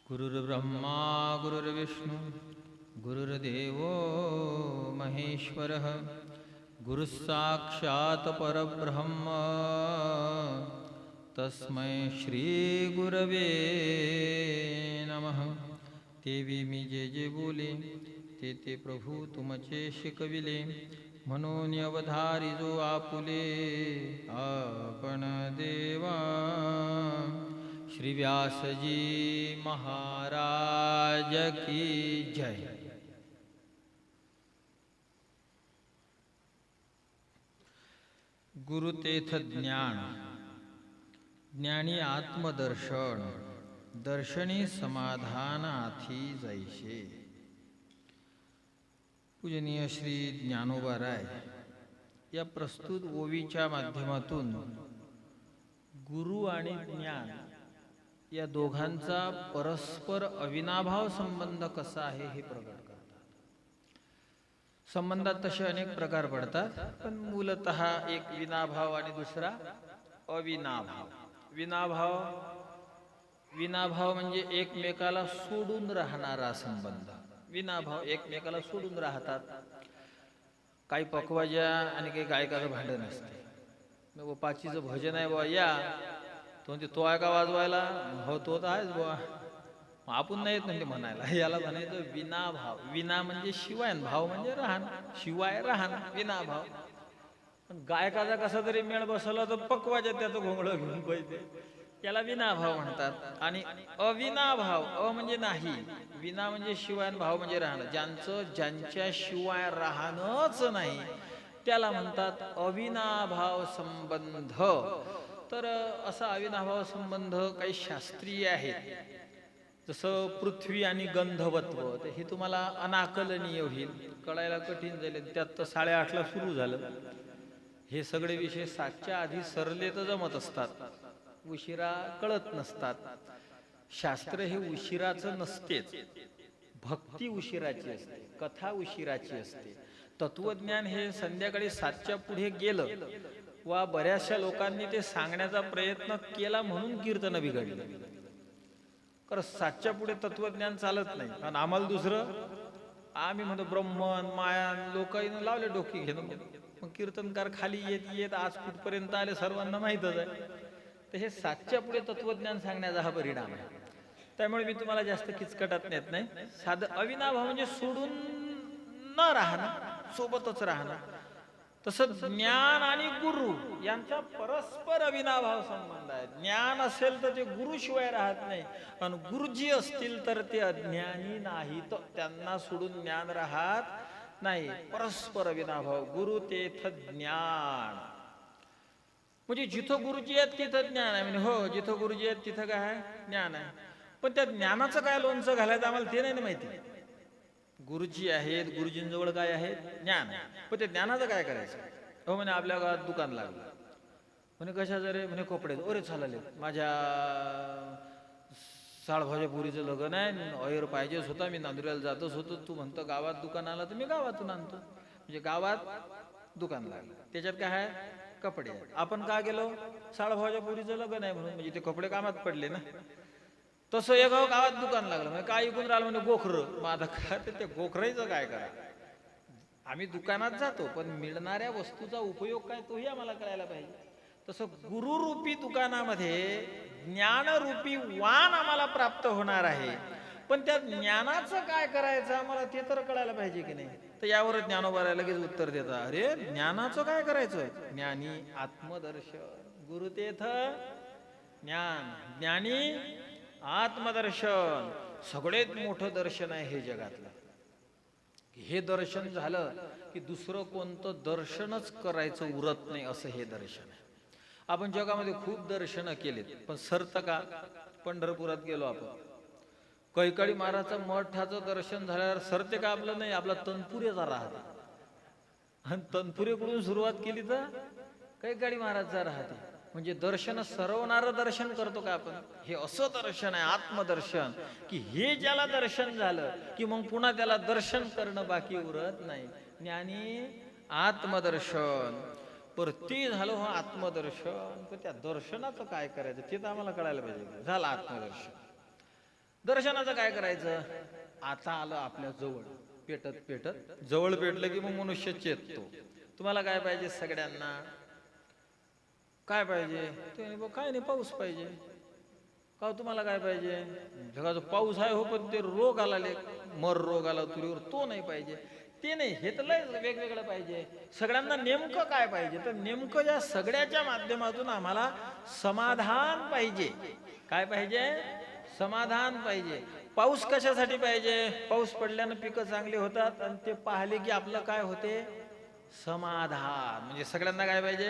गुरुर्ब्रह्मा गुरुर्विष्णू गुरुर्देवो महेश्वरः गुरुस्साक्षात् परब्रह्म तस्मै श्री गुरवे नमः। तेवी मी जे जे बोले ते प्रभू तुमचे शिकविले, म्हणून अवधारी जो आपुले आपण देवा। श्री व्यासजी महाराज की जय। गुरुतेथ ज्ञान, ज्ञानी आत्मदर्शन, दर्शनी समाधान आथी जैसे। पूजनीय श्री ज्ञानोबा राय या प्रस्तुत ओवीच्या माध्यमातून गुरु आणि ज्ञान या दोघांचा परस्पर अविनाभाव संबंध कसा आहे हे प्रकट करतात। संबंधात तसे अनेक प्रकार पडतात, पण मूलतः एक विनाभाव आणि दुसरा अविनाभाव। विनाभाव म्हणजे एकमेकाला सोडून राहणारा संबंध। विनाभाव एकमेकाला सोडून राहतात। काही पकवाजा आणि काही गायकाचं भांडण असते। मग पाचीचं भजन आहे बुवा, या तो म्हणते तो आहे का वाजवायला, हो तो तर आहेच बुवा, आपण नाही येत म्हणजे म्हणायला। याला म्हणायचं विनाभाव। विना म्हणजे शिवाय, भाव म्हणजे राहण, शिवाय राहण, विनाभाव। पण गायकाचा कसा तरी मेळ बसवला तर पकवाजा त्याचं घोंगडं घेऊन पाहिजे, याला विनाभाव म्हणतात। आणि अविनाभाव, अ म्हणजे नाही, विना म्हणजे शिवाय, भाव म्हणजे राहणं। ज्यांच्या शिवाय राहणंच नाही त्याला म्हणतात अविनाभाव संबंध। तर असा अविनाभाव संबंध काही शास्त्रीय आहेत, जसं पृथ्वी आणि गंधवत्व। तर हे तुम्हाला अनाकलनीय होईल, कळायला कठीण जाईल। त्यात तर 8:30ला सुरू झालं। हे सगळे विषय 7च्या आधी सरले तर जमत असतात, उशिरा कळत नसतात। शास्त्र हे उशिराचं नसतेच, भक्ती उशिराची असते, कथा उशिराची असते। तत्वज्ञान हे संध्याकाळी 7च्या पुढे गेलं वा बऱ्याचशा लोकांनी ते सांगण्याचा प्रयत्न केला म्हणून कीर्तन बिघडलं। कारण 7च्या पुढे तत्वज्ञान चालत नाही। कारण आम्हाला दुसरं, आम्ही म्हणतो ब्रह्मन माया, लोकांनी लावले डोकी घेणं। मग कीर्तनकार खाली येत येत आज कुठपर्यंत आले सर्वांना माहीतच आहे। तर हे 7च्या पुढे तत्वज्ञान सांगण्याचा हा परिणाम आहे। त्यामुळे मी तुम्हाला जास्त किचकटात नेत नाही। साधं अविनाभाव म्हणजे सोडून न राहणं, सोबतच राहणं। तसं ज्ञान आणि गुरु यांचा परस्पर अविनाभाव संबंध आहे। ज्ञान असेल तर ते गुरुशिवाय राहत नाही, आणि गुरुजी असतील तर ते अज्ञानी नाही, तर त्यांना सोडून ज्ञान राहत नाही। परस्पर अविनाभाव, गुरु तेथ ज्ञान। म्हणजे जिथं गुरुजी आहेत तिथं ज्ञान आहे। म्हणजे हो, जिथं गुरुजी आहेत तिथं काय आहे, ज्ञान आहे। पण त्या ज्ञानाचं काय लोणचं घालायचं आम्हाला ते नाही माहिती। गुरुजी आहेत, गुरुजींजवळ काय आहे, ज्ञान। पण ते ज्ञानाचं काय करायचं? हो म्हणे आपल्या गावात दुकान लागलं। म्हणे कशाचं रे? म्हणे कपड्याचं। अरे चालले, माझ्या साळभाच्या पुरीचं लग्न आहे, ऑयर पाहिजेच होता, मी नांदुऱ्याला जातच होतो। तू म्हणतो गावात दुकान आलं तर मी गावातून आणतो। म्हणजे गावात दुकान लागलं, त्याच्यात काय आहे, कपडे। आपण काय गेलो, साळभाच्या पुरीचं लग्न आहे म्हणून, म्हणजे ते कपडे कामात पडले ना। तसं एक गावात दुकान लागलं, म्हणजे काय ऐकून राहिलं, म्हणजे गोखरं। मग आता काय, ते गोखराईचं काय करा? आम्ही दुकानात जातो, पण मिळणाऱ्या वस्तूचा उपयोग काय तोही आम्हाला कळायला पाहिजे। तसं गुरुरूपी दुकानामध्ये ज्ञानरूपी वाण आम्हाला प्राप्त होणार आहे, पण त्या ज्ञानाचं काय करायचं आम्हाला ते तर कळायला पाहिजे की नाही। तर यावर ज्ञानोबा राय लगेच उत्तर देतात, अरे ज्ञानाचं काय करायचं? ज्ञानी आत्मदर्शन, गुरुतेथ ज्ञान, ज्ञानी आत्मदर्शन। सगळ्यात मोठं दर्शन आहे हे जगातलं। हे दर्शन झालं की दुसरं कोणतं दर्शनच करायचं उरत नाही, असं हे दर्शन आहे। आपण जगामध्ये खूप दर्शनं केलीत, पण सरतं का? पंढरपुरात गेलो आपण, कैकाडी महाराजचं मठाचं दर्शन झाल्यावर सरते का आपलं? नाही, आपला तनपुरेचा राहते। आणि तनपुरेकडून सुरुवात केली तर कैकाडी महाराजचा राहते। म्हणजे दर्शन सरवणारं दर्शन करतो का आपण? हे असं दर्शन आहे आत्मदर्शन, की हे ज्याला दर्शन झालं की मग पुन्हा त्याला दर्शन करणं बाकी उरत नाही। ज्ञानी आत्मदर्शन। पर ते झालं हो आत्मदर्शन, तर त्या दर्शनाचं काय करायचं ते तर आम्हाला कळायला पाहिजे। झालं आत्मदर्शन, दर्शनाचं काय करायचं? आता आलं आपल्या जवळ, पेटत पेटत जवळ पेटलं की मग मनुष्य चेततो. तुम्हाला काय पाहिजे? सगळ्यांना काय पाहिजे? ते म्हणे, "बुवा, काय नाही, पाऊस पाहिजे." का हो, तुम्हाला काय पाहिजे? जगाचा पाऊस आहे हो, पण ते रोग आला, मर रोग आला तुरीवर, तो नाही पाहिजे. ते नाही, हे तर लय वेगवेगळं पाहिजे. सगळ्यांना नेमकं काय पाहिजे? तर नेमकं या सगळ्याच्या माध्यमातून आम्हाला समाधान पाहिजे. काय पाहिजे? समाधान पाहिजे. पाऊस कशासाठी पाहिजे? पाऊस पडल्यानं पिकं चांगली होतात आणि ते पाहिले की आपलं काय होते? समाधान. म्हणजे सगळ्यांना काय पाहिजे?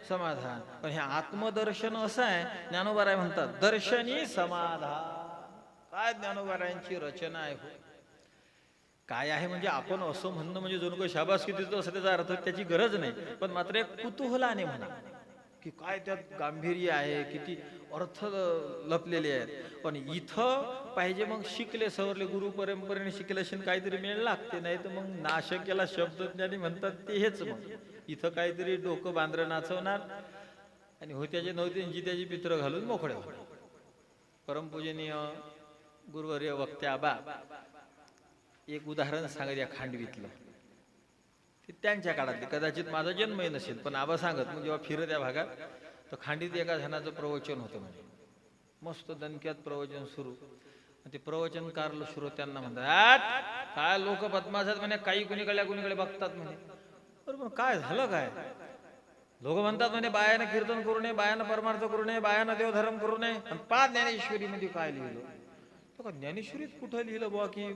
समाधान. पण हे आत्मदर्शन असं आहे, ज्ञानोबाराय म्हणतात दर्शनी समाधान. काय ज्ञानोबारायांची रचना आहे हो. काय आहे म्हणजे आपण असं म्हणणं म्हणजे जणू काही शाबासकी देतो असं त्याचा अर्थ, त्याची गरज नाही. पण मात्र एक कुतूहलाने म्हणा की काय त्यात गांभीर्य आहे, किती अर्थ लपलेले आहेत. पण इथं पाहिजे मग शिकले सवरले, गुरु परंपरेने शिकले असेल काहीतरी मेळ लागते. नाही तर मग नाशकेला शब्दज्ञानी म्हणतात ते हेच. मग इथं काहीतरी डोकं बांद्र नाचवणार आणि होत्याचे नव्हते जित्याची पित्र घालून मोकळे होणार. परमपूजनीय गुरुवर्य वक्ते आबा एक उदाहरण सांगत या खांडवीतलं. ते त्यांच्या काळातले, कदाचित माझा जन्मही नसेल, पण आबा सांगत मग जेव्हा फिरत या भागात, तर खांडीत एका जणाचं प्रवचन होतं. म्हणजे मस्त दणक्यात प्रवचन सुरू. ते प्रवचनकार श्रोत्यांना म्हणतात, काय लोक बदमाशात म्हणे, काही कुणीकडे बघतात म्हणे. बरोबर, काय झालं काय? लोक म्हणतात म्हणे बायानं कीर्तन करू नये, बायानं परमार्थ करू नये, बायानं देवधर्म करू नये. आणि पाच ज्ञानेश्वरी मध्ये काय लिहिलं? तो ज्ञानेश्वरीत कुठं लिहिलं बुवा की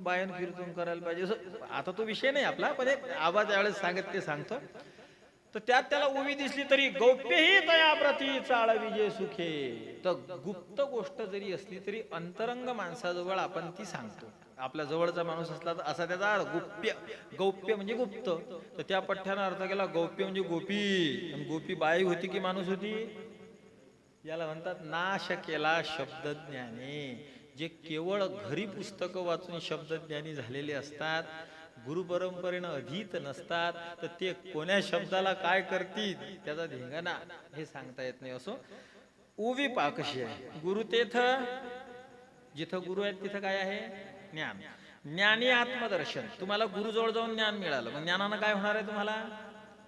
बायानं कीर्तन करायला पाहिजे? आता तो विषय नाही आपला, पण एक आवाज यावेळेस सांगत ते सांगतो. तर त्यात त्याला उभी दिसली तरी गौप्यही तया प्रती चाळविजे सुखे. तर गुप्त गोष्ट जरी असली तरी अंतरंग माणसाजवळ आपण ती सांगतो. आपल्या जवळचा माणूस असला तर असा त्याचा गुप्य. गौप्य म्हणजे गुप्त. तर त्या पठ्ठ्यानं अर्थ केला गौप्य म्हणजे गोपी. आणि गोपी बाई होती की माणूस होती? याला म्हणतात नाश केला शब्दज्ञानी. जे केवळ घरी पुस्तकं वाचून शब्दज्ञानी झालेले असतात, गुरुपरंपरेनं अधीत नसतात, तर ते कोण्या शब्दाला काय करतील त्याचा धिंगाणा हे सांगता येत नाही. असो, उवी पाकशी आहे. गुरु तेथ, जिथं गुरु आहेत तिथं काय आहे? ज्ञान. ज्ञानी आत्मदर्शन. तुम्हाला गुरुजवळ जाऊन ज्ञान मिळालं, मग ज्ञानानं काय होणार आहे तुम्हाला?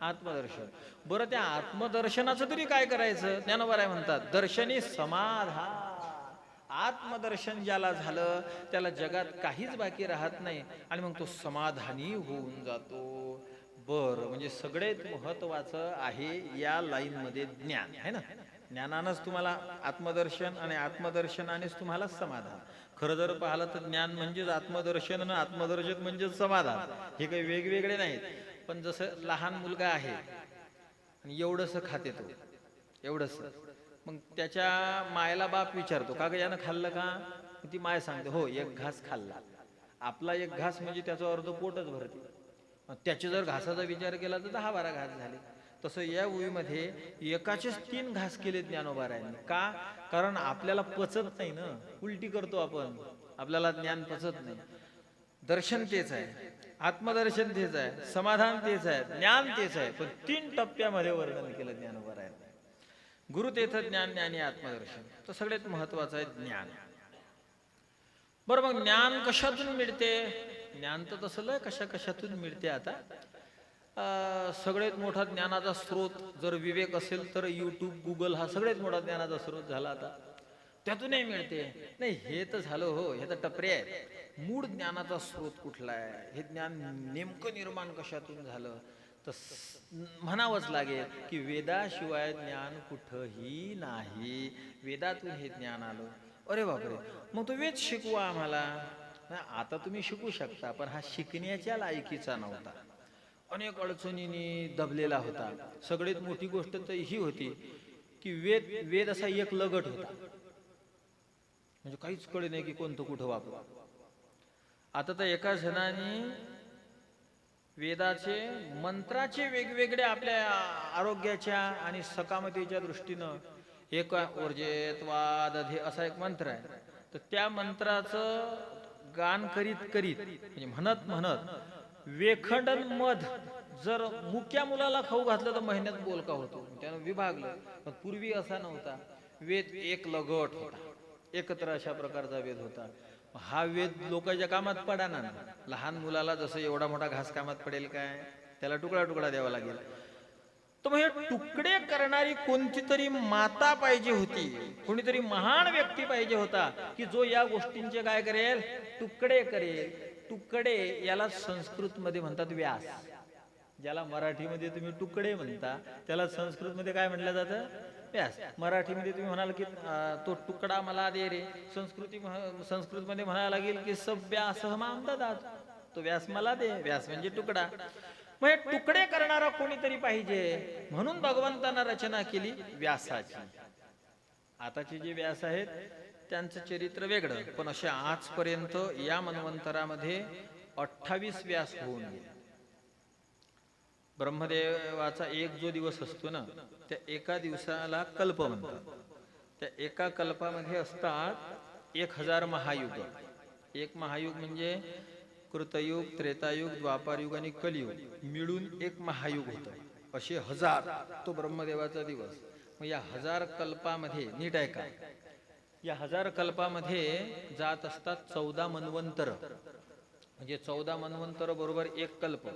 आत्मदर्शन. बरं, त्या आत्मदर्शनाचं तरी काय करायचं? ज्ञानोबा म्हणतात दर्शनी समाधान. आत्मदर्शन ज्याला झालं त्याला जगात काहीच बाकी राहत नाही आणि मग तो समाधानी होऊन जातो. बर, म्हणजे सगळ्यात महत्वाचं आहे या लाईन मध्ये ज्ञान आहे ना. ज्ञानानंच तुम्हाला आत्मदर्शन आणि आत्मदर्शनानेच तुम्हाला समाधान. खरं जर पाहिलं तर ज्ञान म्हणजेच आत्मदर्शन आणि आत्मदर्शन म्हणजेच समाधान. हे काही वेगवेगळे नाहीत. पण जसं लहान मुलगा आहे आणि एवढंसं खाते तो, एवढंच, मग त्याच्या मायला बाप विचारतो का ग यानं खाल्लं का? ती माय सांगते हो, एक घास खाल्ला. आपला एक घास म्हणजे त्याचं अर्ध पोटच भरते. त्याचे जर घासाचा विचार केला तर 10-12 घास झाले. तसं या ओळीमध्ये एकाचेच 3 घास केले ज्ञानोबारायांनी. का? कारण आपल्याला पचत नाही ना, उलटी करतो आपण, आपल्याला ज्ञान पचत नाही. दर्शन तेच आहे, आत्मदर्शन तेच आहे, समाधान तेच आहे, ज्ञान तेच आहे, पण 3 टप्प्यामध्ये वर्णन केलं ज्ञानोबारायांनी. गुरु तेथ ज्ञान, ज्ञानी आत्मदर्शन. तर सगळ्यात महत्वाचं आहे ज्ञान. बरं, मग ज्ञान कशातून मिळते? ज्ञान तर तसं लय कशातून मिळते. आता सगळ्यात मोठा ज्ञानाचा स्रोत जर विवेक असेल तर युट्यूब, गुगल हा सगळ्यात मोठा ज्ञानाचा स्रोत झाला. आता त्यातूनही मिळते. नाही, हे तर झालं हो, हे तर टपरे आहेत. मूळ ज्ञानाचा स्रोत कुठला आहे? हे ज्ञान नेमकं निर्माण कशातून झालं? तर म्हणावंच लागेल की वेदाशिवाय ज्ञान कुठंही नाही. वेदातून हे ज्ञान आलं. अरे बापरे, मग तो वेद शिकवा आम्हाला. आता तुम्ही शिकू शकता, पण हा शिकण्याच्या लायकीचा नव्हता. अनेक अडचणींनी दबलेला होता. सगळ्यात मोठी गोष्ट तर ही होती की वेद असा एक लगट होता, म्हणजे काहीच कळे नाही की कोणतं कुठं वापरू. आता तर एका जणाने वेदाचे मंत्राचे वेगवेगळे आपल्या आरोग्याच्या आणि सकामतेच्या दृष्टीनं, एक ऊर्जेत वादधे असा एक मंत्र आहे. तर त्या मंत्राचं गान करीत करीत, म्हणजे म्हणत म्हणत वेखंडन मध जर मुक्या मुलाला खाऊ घातलं तर महिन्यात बोलका होतो. त्यानं विभागलं. पण पूर्वी असा नव्हता. वेद एक लगट होता. एकत्र अशा प्रकारचा वेद होता. हा वेद लोकांच्या कामात पडाना ना. लहान मुलाला जसं एवढा मोठा घास कामात पडेल काय, त्याला तुकडा तुकडा द्यावा लागेल. तर मग हे तुकडे करणारी कोणती तरी माता पाहिजे होती, कोणीतरी महान व्यक्ती पाहिजे होता की जो या गोष्टींचे काय करेल, तुकडे करेल. तुकडे याला संस्कृत मध्ये म्हणतात व्यास. ज्याला मराठीमध्ये तुम्ही तुकडे म्हणता त्याला संस्कृत मध्ये काय म्हटलं जातं, व्यास. मराठीमध्ये तुम्ही म्हणाल की तो तुकडा मला दे रे, संस्कृत मध्ये म्हणायला लागेल की सब व्यास माम ददात, तो व्यास मला दे. व्यास म्हणजे तुकडा. मग हे तुकडे करणारा कोणीतरी पाहिजे, म्हणून भगवंतांना रचना केली व्यासाची. आताचे जे व्यास आहेत त्यांचं चरित्र वेगळं, पण असे आजपर्यंत या मन्वंतरामध्ये 28 व्यास होऊन गेले. ब्रह्मदेवाचा एक जो दिवस असतो ना, त्या एका दिवसाला कल्प म्हणतात. त्या एका कल्पामध्ये असतात 1000 महायुग. एक महायुग म्हणजे कृतयुग, त्रेतायुग, द्वापारयुग आणि कलियुग मिळून एक महायुग होतं. असे 1000 तो ब्रह्मदेवाचा दिवस. मग या 1000 कल्पामध्ये नीट आहे का, या 1000 कल्पामध्ये जात असतात 14 मन्वंतर. म्हणजे 14 मन्वंतर बरोबर एक कल्प.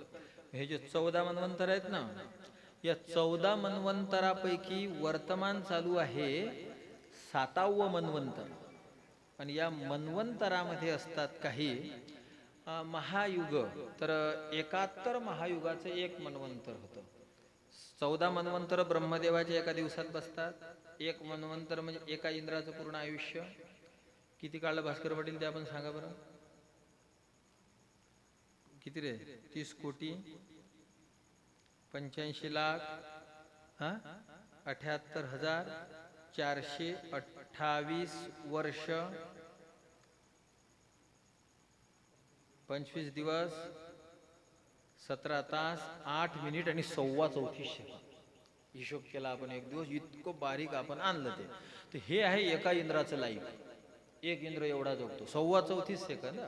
हे जे 14 मन्वंतर आहेत ना, या 14 मन्वंतरापैकी वर्तमान चालू आहे 7वं मन्वंतर. आणि या मन्वंतरामध्ये असतात काही महायुग. तर 71 महायुगाचं एक मन्वंतर होतं. 14 मन्वंतर ब्रह्मदेवाच्या एका दिवसात बसतात. एक मन्वंतर म्हणजे एका इंद्राचं पूर्ण आयुष्य. किती काळ भास्कर पाटील ते आपण सांगा बरं, किती रे? 30 कोटी 85 लाख 78,428 वर्ष 25 दिवस 17 तास 8 मिनिट आणि 34 सेकंद. हिशोब केला आपण एक दिवस, इतकं बारीक आपण आणलं ते. तर हे आहे एका इंद्राचं लाईफ. एक इंद्र एवढा जगतो 34 सेकंद.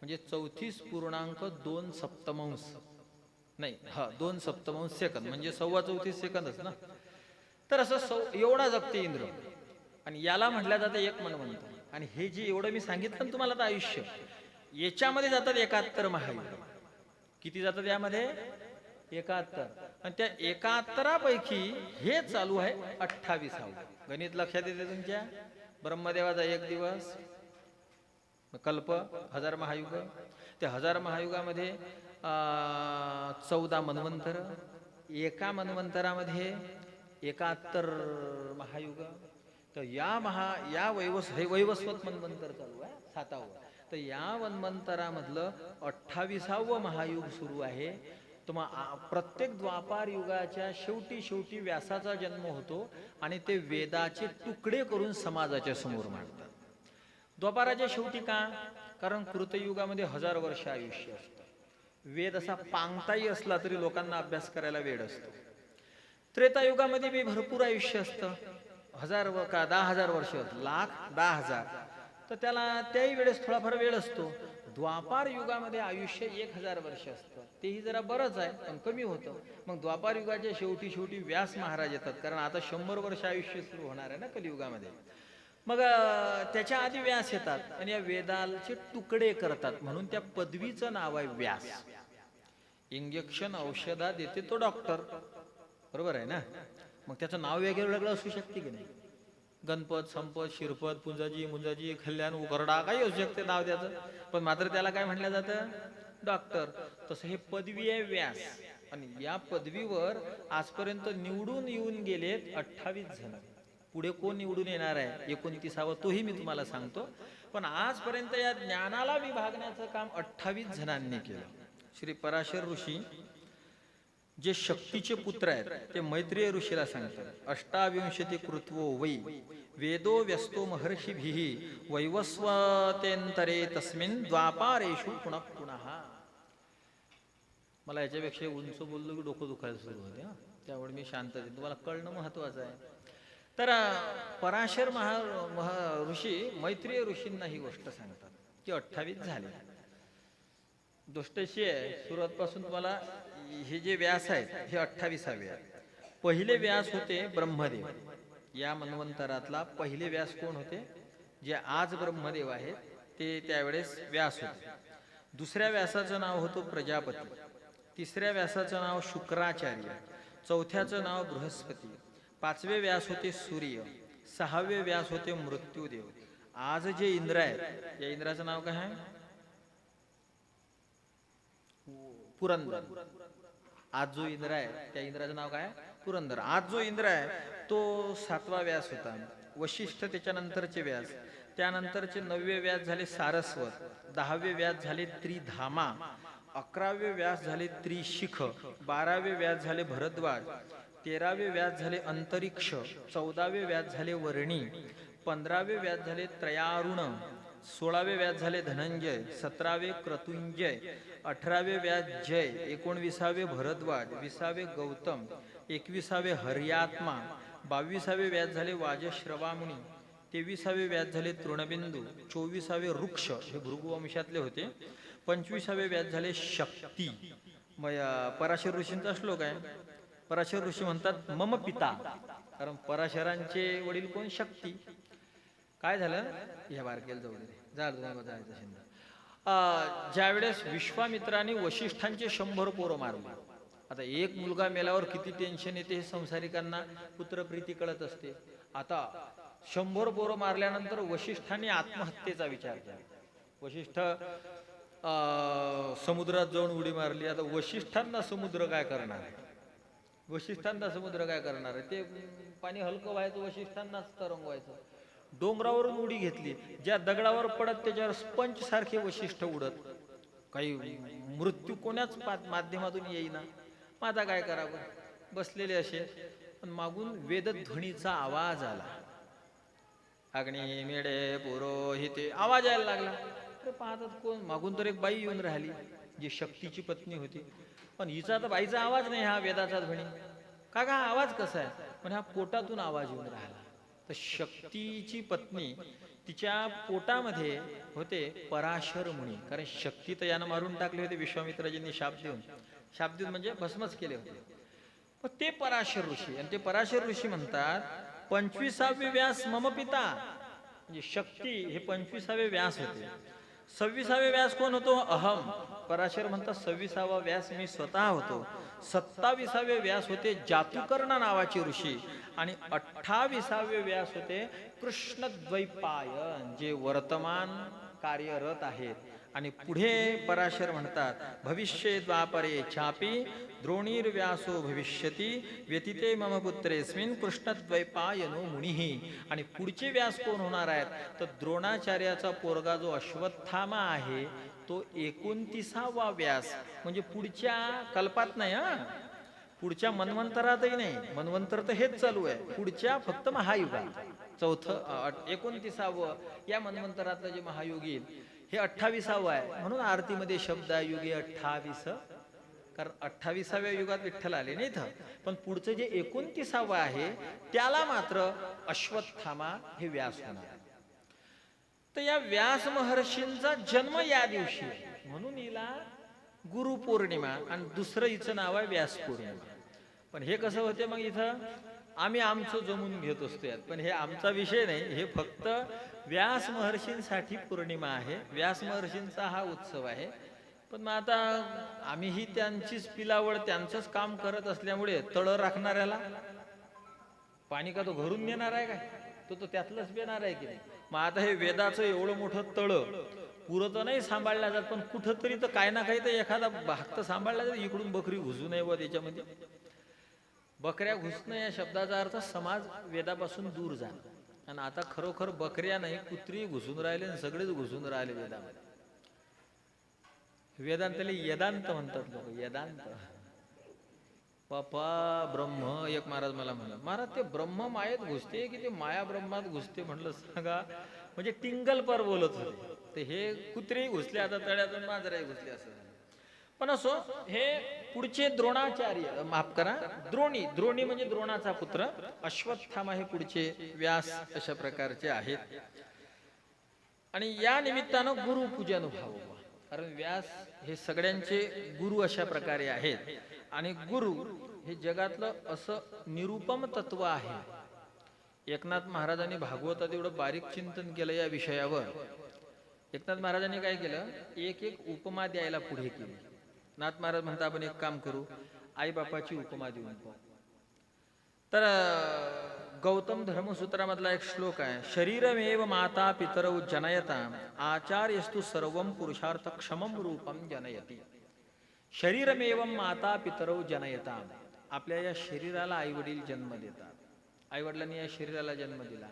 म्हणजे 34.2 सप्तमांश नाही, 2 सप्तमांश सेकंद म्हणजे 34 सेकंदच ना. तर असं एवढा जगते इंद्र. आणि याला म्हटलं जातं एक मन्वंतर. आणि हे जे एवढं मी सांगितलं ना तुम्हाला तर आयुष्य, याच्यामध्ये जातात 71 महायुग. किती जातात यामध्ये? 71. आणि त्या 71 पैकी हे चालू आहे 28. गणित लक्षात येते तुमच्या? ब्रह्मदेवाचा एक दिवस कल्प 1000 महायुग. त्या 1000 महायुगामध्ये 14 मन्वंतर. एका मन्वंतरामध्ये 71 महायुग. तर या वैवस्वत मन्वंतर चालू आहे 7वं. तर या मन्वंतरामधलं 28वं महायुग सुरू आहे. तर मग प्रत्येक द्वापार युगाच्या शेवटी व्यासाचा जन्म होतो आणि ते वेदाचे तुकडे करून समाजाच्या समोर मांडतात. द्वापाराच्या शेवटी का? कारण कृतयुगामध्ये 1000 वर्ष आयुष्य असतं. वेद असा पांगताही असला तरी लोकांना अभ्यास करायला वेळ असतो. त्रेतायुगामध्ये बी भरपूर आयुष्य असतं. 1000 का 10,000 वर्ष, लाख 10,000. तर त्याला त्याही वेळेस थोडाफार वेळ असतो. द्वापार युगामध्ये आयुष्य 1000 वर्ष असतं. तेही जरा बरंच आहे पण कमी होतं. मग द्वापार युगाच्या शेवटी व्यास महाराज येतात. कारण आता 100 वर्ष आयुष्य सुरू होणार आहे ना कलियुगामध्ये. मग त्याच्या आधी व्यास येतात आणि या वेदाचे तुकडे करतात. म्हणून त्या पदवीचं नाव आहे व्यास. इंजेक्शन औषधा देते तो डॉक्टर, बरोबर आहे ना. मग त्याचं नाव वेगळं वेगळं असू शकते की नाही? गणपत, संपत, शिरपत, पुंजाजी, मुंजाजी, कल्याण, उकरडा काही असू शकते नाव त्याचं. पण मात्र त्याला काय म्हटलं जातं? डॉक्टर. तसं हे पदवी आहे व्यास. आणि या पदवीवर आजपर्यंत निवडून येऊन गेलेत 28 जण. पुढे कोण निवडून येणार आहे 29वा तोही मी तुम्हाला सांगतो. पण आजपर्यंत या ज्ञानाला विभागण्याचं काम 28 जणांनी केलं. श्री पराशर ऋषी जे शक्तीचे पुत्र आहेत ते मैत्रेय ऋषीला सांगतात, 28 कृत्वो वै वेदो व्यस्तो महर्षिभिः वैवस्वतेंतरे तस्मिन् द्वापारेषु पुनः पुनः. मला याच्यापेक्षा उंच बोललो की डोकं दुखायला सुरू होते. त्यामुळे मी शांत आहे, तुम्हाला कळणं महत्वाचं आहे. तर पराशर ऋषी मैत्रेय ऋषींना ही गोष्ट सांगतात की 28 झाले. गोष्ट अशी आहे, सुरुवातपासून तुम्हाला हे जे व्यास आहेत हे 28वे आहेत. पहिले व्यास होते ब्रह्मदेव. या मन्वंतरातला पहिले व्यास कोण होते? जे आज ब्रह्मदेव आहेत ते त्यावेळेस व्यास होते. दुसऱ्या व्यासाचं नाव होतं प्रजापती, तिसऱ्या व्यासाचं नाव शुक्राचार्य, चौथ्याचं नाव बृहस्पती, पाचवे व्यास होते सूर्य, सहावे व्यास होते मृत्यूदेव. आज जे इंद्र आहेत या इंद्राचं नाव काय आहे? पुरंदर. आज जो इंद्र आहे त्या इंद्राचं नाव काय? पुरंदर. आज जो इंद्र आहे तो सातवा व्यास होता. वशिष्ठ त्याच्यानंतरचे व्यास, त्यानंतरचे 9वे व्यास झाले सारस्वत, 10वे व्यास झाले त्रिधामा, 11वे व्यास झाले त्रिशिख, 12वे व्यास झाले भरद्वाज, 13वे व्यास झाले अंतरिक्ष, 14वे व्यास झाले वर्णी, 15वे व्यास झाले त्रयारुण, 16वे व्यास झाले धनंजय, 17वे क्रतुंजय, 18वे व्यास जय, 19वे भरद्वाज, 20वे गौतम, 21वे हर्यात्मा, 22वे व्यास झाले वाजश्रवामुनी, 23वे व्यास झाले तृणबिंदू, 24वे वृक्ष हे भृगुवंशातले होते, 25वे व्यास झाले शक्ती. पराशर ऋषींचा श्लोक आहे. पराशर ऋषी म्हणतात मम पिता, कारण पराशरांचे वडील कोण? शक्ती. काय झालं या बारकेला जाऊ दे, जायचं. ज्यावेळेस विश्वामित्राने वशिष्ठांचे 100 पोरं मारली. आता एक मुलगा मेल्यावर किती टेन्शन येते हे संसारिकांना पुत्रप्रीती कळत असते. आता 100 पोरं मारल्यानंतर वशिष्ठांनी आत्महत्येचा विचार केला. वशिष्ठ समुद्रात जाऊन उडी मारली. आता वशिष्ठांना समुद्र काय करणार आहे? वशिष्ठांना समुद्र काय करणार आहे? ते पाणी हलकं व्हायचं, वशिष्ठांनाच तरंग व्हायचं. डोंगरावरून उडी घेतली, ज्या दगडावर पडत त्याच्यावर स्पंज सारखे वशिष्ठ उडत. काही मृत्यू कोणाच माध्यमातून येईना. मग आता काय करावं? बसलेले असे, पण मागून वेदध्वनीचा आवाज आला. अग्नी मेढे पुरोहिते आवाज यायला लागला. अरे पाहतात कोण? मागून तर एक बाई येऊन राहिली जी शक्तीची पत्नी होती. पण हिचा तर बाईचा आवाज नाही, हा वेदाचा ध्वनी. का हा आवाज कसा आहे? पण हा पोटातून आवाज येऊन राहिला. तर शक्तीची पत्नी, तिच्या पोटामध्ये होते पराशर मुनी. कारण शक्ती तर यानं मारून टाकले होते विश्वामित्राजींनी शाप देऊन. शाप देऊन म्हणजे भस्मच केले होते. पण ते पराशर ऋषी, आणि ते पराशर ऋषी म्हणतात 25वे व्यास मम पिता, म्हणजे शक्ती हे 25वे व्यास होते. 26वे व्यास कोण होतो? अहम. पराशर म्हणतात 26वा व्यास मी स्वतः होतो. 27वे व्यास होते जातुकर्ण नावाचे ऋषी, आणि 28वे व्यास होते कृष्णद्वैपायन, जे वर्तमान कार्यरत आहेत. आणि पुढे पराशर म्हणतात भविष्ये द्वापरे चापी द्रोणीर्व्यासो भविष्यती व्यतिते मम पुत्रेस्मिन कृष्णद्वैपायनो मुनिही. आणि पुढचे व्यास कोण होणार आहेत? तर द्रोणाचार्याचा पोरगा जो अश्वत्थामा आहे तो 29वा व्यास, म्हणजे पुढच्या कल्पात नाही, पुढच्या मन्वंतरातही नाही. मन्वंतर तर हेच चालू आहे. पुढच्या फक्त महायुगात, चौथं 29वं या मन्वंतरातलं जे महायुग येईल हे 28वं आहे. म्हणून आरतीमध्ये शब्द आहे युगे 28, कारण 28व्या युगात विठ्ठल आले नाही इथं. पण पुढचं जे 29वं आहे त्याला मात्र अश्वत्थामा हे व्यास होणार. तर या व्यास महर्षींचा जन्म या दिवशी, म्हणून हिला गुरुपौर्णिमा, आणि दुसरं हिचं नाव आहे व्यास पौर्णिमा. पण हे कसं होते मग इथं आम्ही आमचं जमून घेत असतो यात. पण हे आमचा विषय नाही, हे फक्त व्यास महर्षींसाठी पौर्णिमा आहे. व्यास महर्षींचा हा उत्सव आहे. पण मग आता आम्हीही त्यांचीच पिलावड, त्यांचंच काम करत असल्यामुळे तळं राखणाऱ्याला पाणी का तो घरून नेणार आहे काय? तो त्यातलंच पिणार आहे की नाही? मग आता हे वेदाचं एवढं मोठं तळं पुरं तर नाही सांभाळल्या जात, पण कुठंतरी तर काय ना काही तर एखादा भाग तर सांभाळला जात. इकडून बकरी घुसू नये व त्याच्यामध्ये. बकऱ्या घुसणं या शब्दाचा अर्थ समाज वेदापासून दूर जाणं. आणि आता खरोखर बकऱ्या नाही, कुत्री घुसून राहिले आणि सगळेच घुसून राहिले वेदामध्ये. वेदांतले यदांत म्हणतात लोक, यदांत. बापा ब्रह्म एक महाराज मला म्हणलं, महाराज ते ब्रह्म मायेत घुसते की ते माया ब्रह्मात घुसते? म्हटलं सांगा. म्हणजे टिंगल पर बोलत होते. ते हे कुत्रेही घुसले आता तळ्यातून, मांजराही घुसले असं. पण असो, हे पुढचे द्रोणाचार्य, माफ करा द्रोणी. द्रोणी म्हणजे द्रोणाचा पुत्र. अश्वत्थामा हे पुढचे व्यास अशा प्रकारचे आहेत. आणि या निमित्तानं गुरुपूजन व्हावं, कारण व्यास हे सगळ्यांचे गुरु अशा प्रकारे आहेत. आणि गुरु हे जगातलं असं निरुपम तत्व आहे एकनाथ महाराजांनी भागवतात एवढं बारीक चिंतन केलं या विषयावर. एकनाथ महाराजांनी काय केलं, एक एक उपमा द्यायला पुढे केली. नाथ महाराज म्हणता आपण एक काम करू, आई बापाची उपमा देऊन पाहू. तर गौतम धर्मसूत्रामधला एक श्लोक आहे, शरीरमेव माता पितरौ जनयता आचार्यस्तु सर्वं पुरुषार्थ क्षमम रूपम जनयती. शरीरमेव माता पितरौ जनयता. आपल्या या शरीराला आई वडील जन्म देतात. आई वडिलांनी या शरीराला जन्म दिला.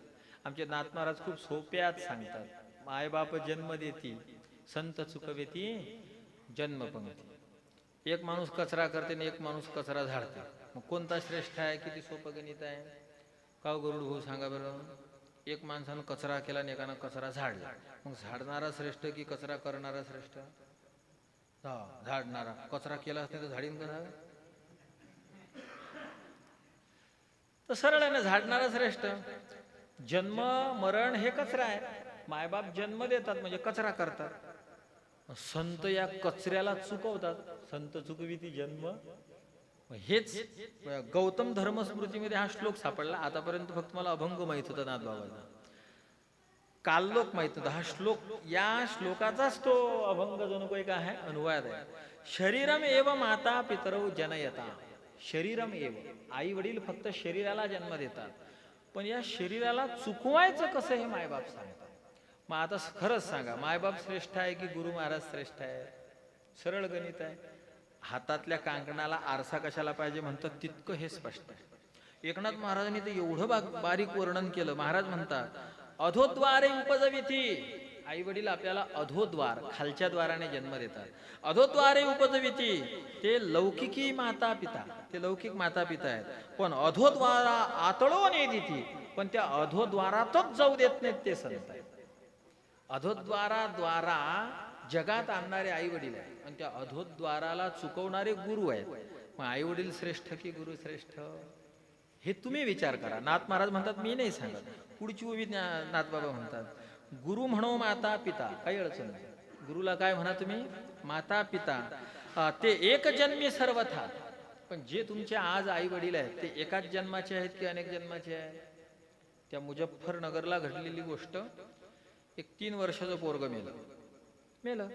आमचे नाथ महाराज खूप सोप्यात सांगतात, माय बाप जन्म देती, संत चुकवेती जन्मपंक्ती. एक माणूस कचरा करते आणि एक माणूस कचरा झाडते. मग कोणता श्रेष्ठ आहे? किती सोपं गणित आहे. का गरुड भाऊ सांगा बरं. एक माणसानं कचरा केला आणि एकानं कचरा झाडला. मग झाडणारा श्रेष्ठ की कचरा करणारा श्रेष्ठ? झाडणारा. कचरा केला असते तर झाडीन करा. तर सरळ आहे ना, झाडणारा श्रेष्ठ. जन्म मरण हे कचरा आहे. मायबाप जन्म देतात म्हणजे कचरा करतात. संत या कचऱ्याला चुकवतात. संत चुकविती जन्म. हेच गौतम धर्मस्मृतीमध्ये हा श्लोक सापडला. आतापर्यंत फक्त मला अभंग माहित होता नाथबाबांचा, काल्लोक माहित होता. हा श्लोक, या श्लोकाचाच तो अभंग जणू काही काय आहे, अनुवाद आहे. शरीरम एव माता पितरौ जनयता. शरीरम एव, आई वडील फक्त शरीराला जन्म देतात, पण या शरीराला चुकवायचं कसं हे मायबाप सांगतात. मग आता खरंच सांगा, मायबाप श्रेष्ठ आहे की गुरु महाराज श्रेष्ठ आहे? सरळ गणित आहे. हातातल्या कांकणाला आरसा कशाला पाहिजे म्हणतात, तितकं हे स्पष्ट आहे. एकनाथ महाराजांनी तर एवढं बारीक वर्णन केलं. महाराज म्हणतात, अधोद्वारे उपजविती. आई वडील आपल्याला अधोद्वार, खालच्या द्वाराने जन्म देतात. अधोद्वारे उपजविती, ते लौकिकी माता पिता, ते लौकिक माता पिता आहेत. पण अधोद्वारा आतळून येते, पण त्या अधोद्वारातच जाऊ देत नाहीत ते संत आहेत. अधोद्वारा जगात आणणारे आई वडील आहेत, आणि त्या अधोद्वाराला चुकवणारे गुरु आहेत. मग आई वडील श्रेष्ठ की गुरु श्रेष्ठ? हे तुम्ही विचार करा. नाथ महाराज म्हणतात, मी नाही सांगत. पुढची उभी नाथबाबा म्हणतात, गुरु म्हणो माता पिता. काही अडचण नाही. गुरुला काय म्हणा तुम्ही, माता पिता. ते एक जन्मी सर्वथा. पण जे तुमचे आज आई वडील आहेत ते एकाच जन्माचे आहेत की अनेक जन्माचे आहेत? त्या मुजफ्फरनगरला घडलेली गोष्ट, एक 3 वर्षाचं पोरग मेलं.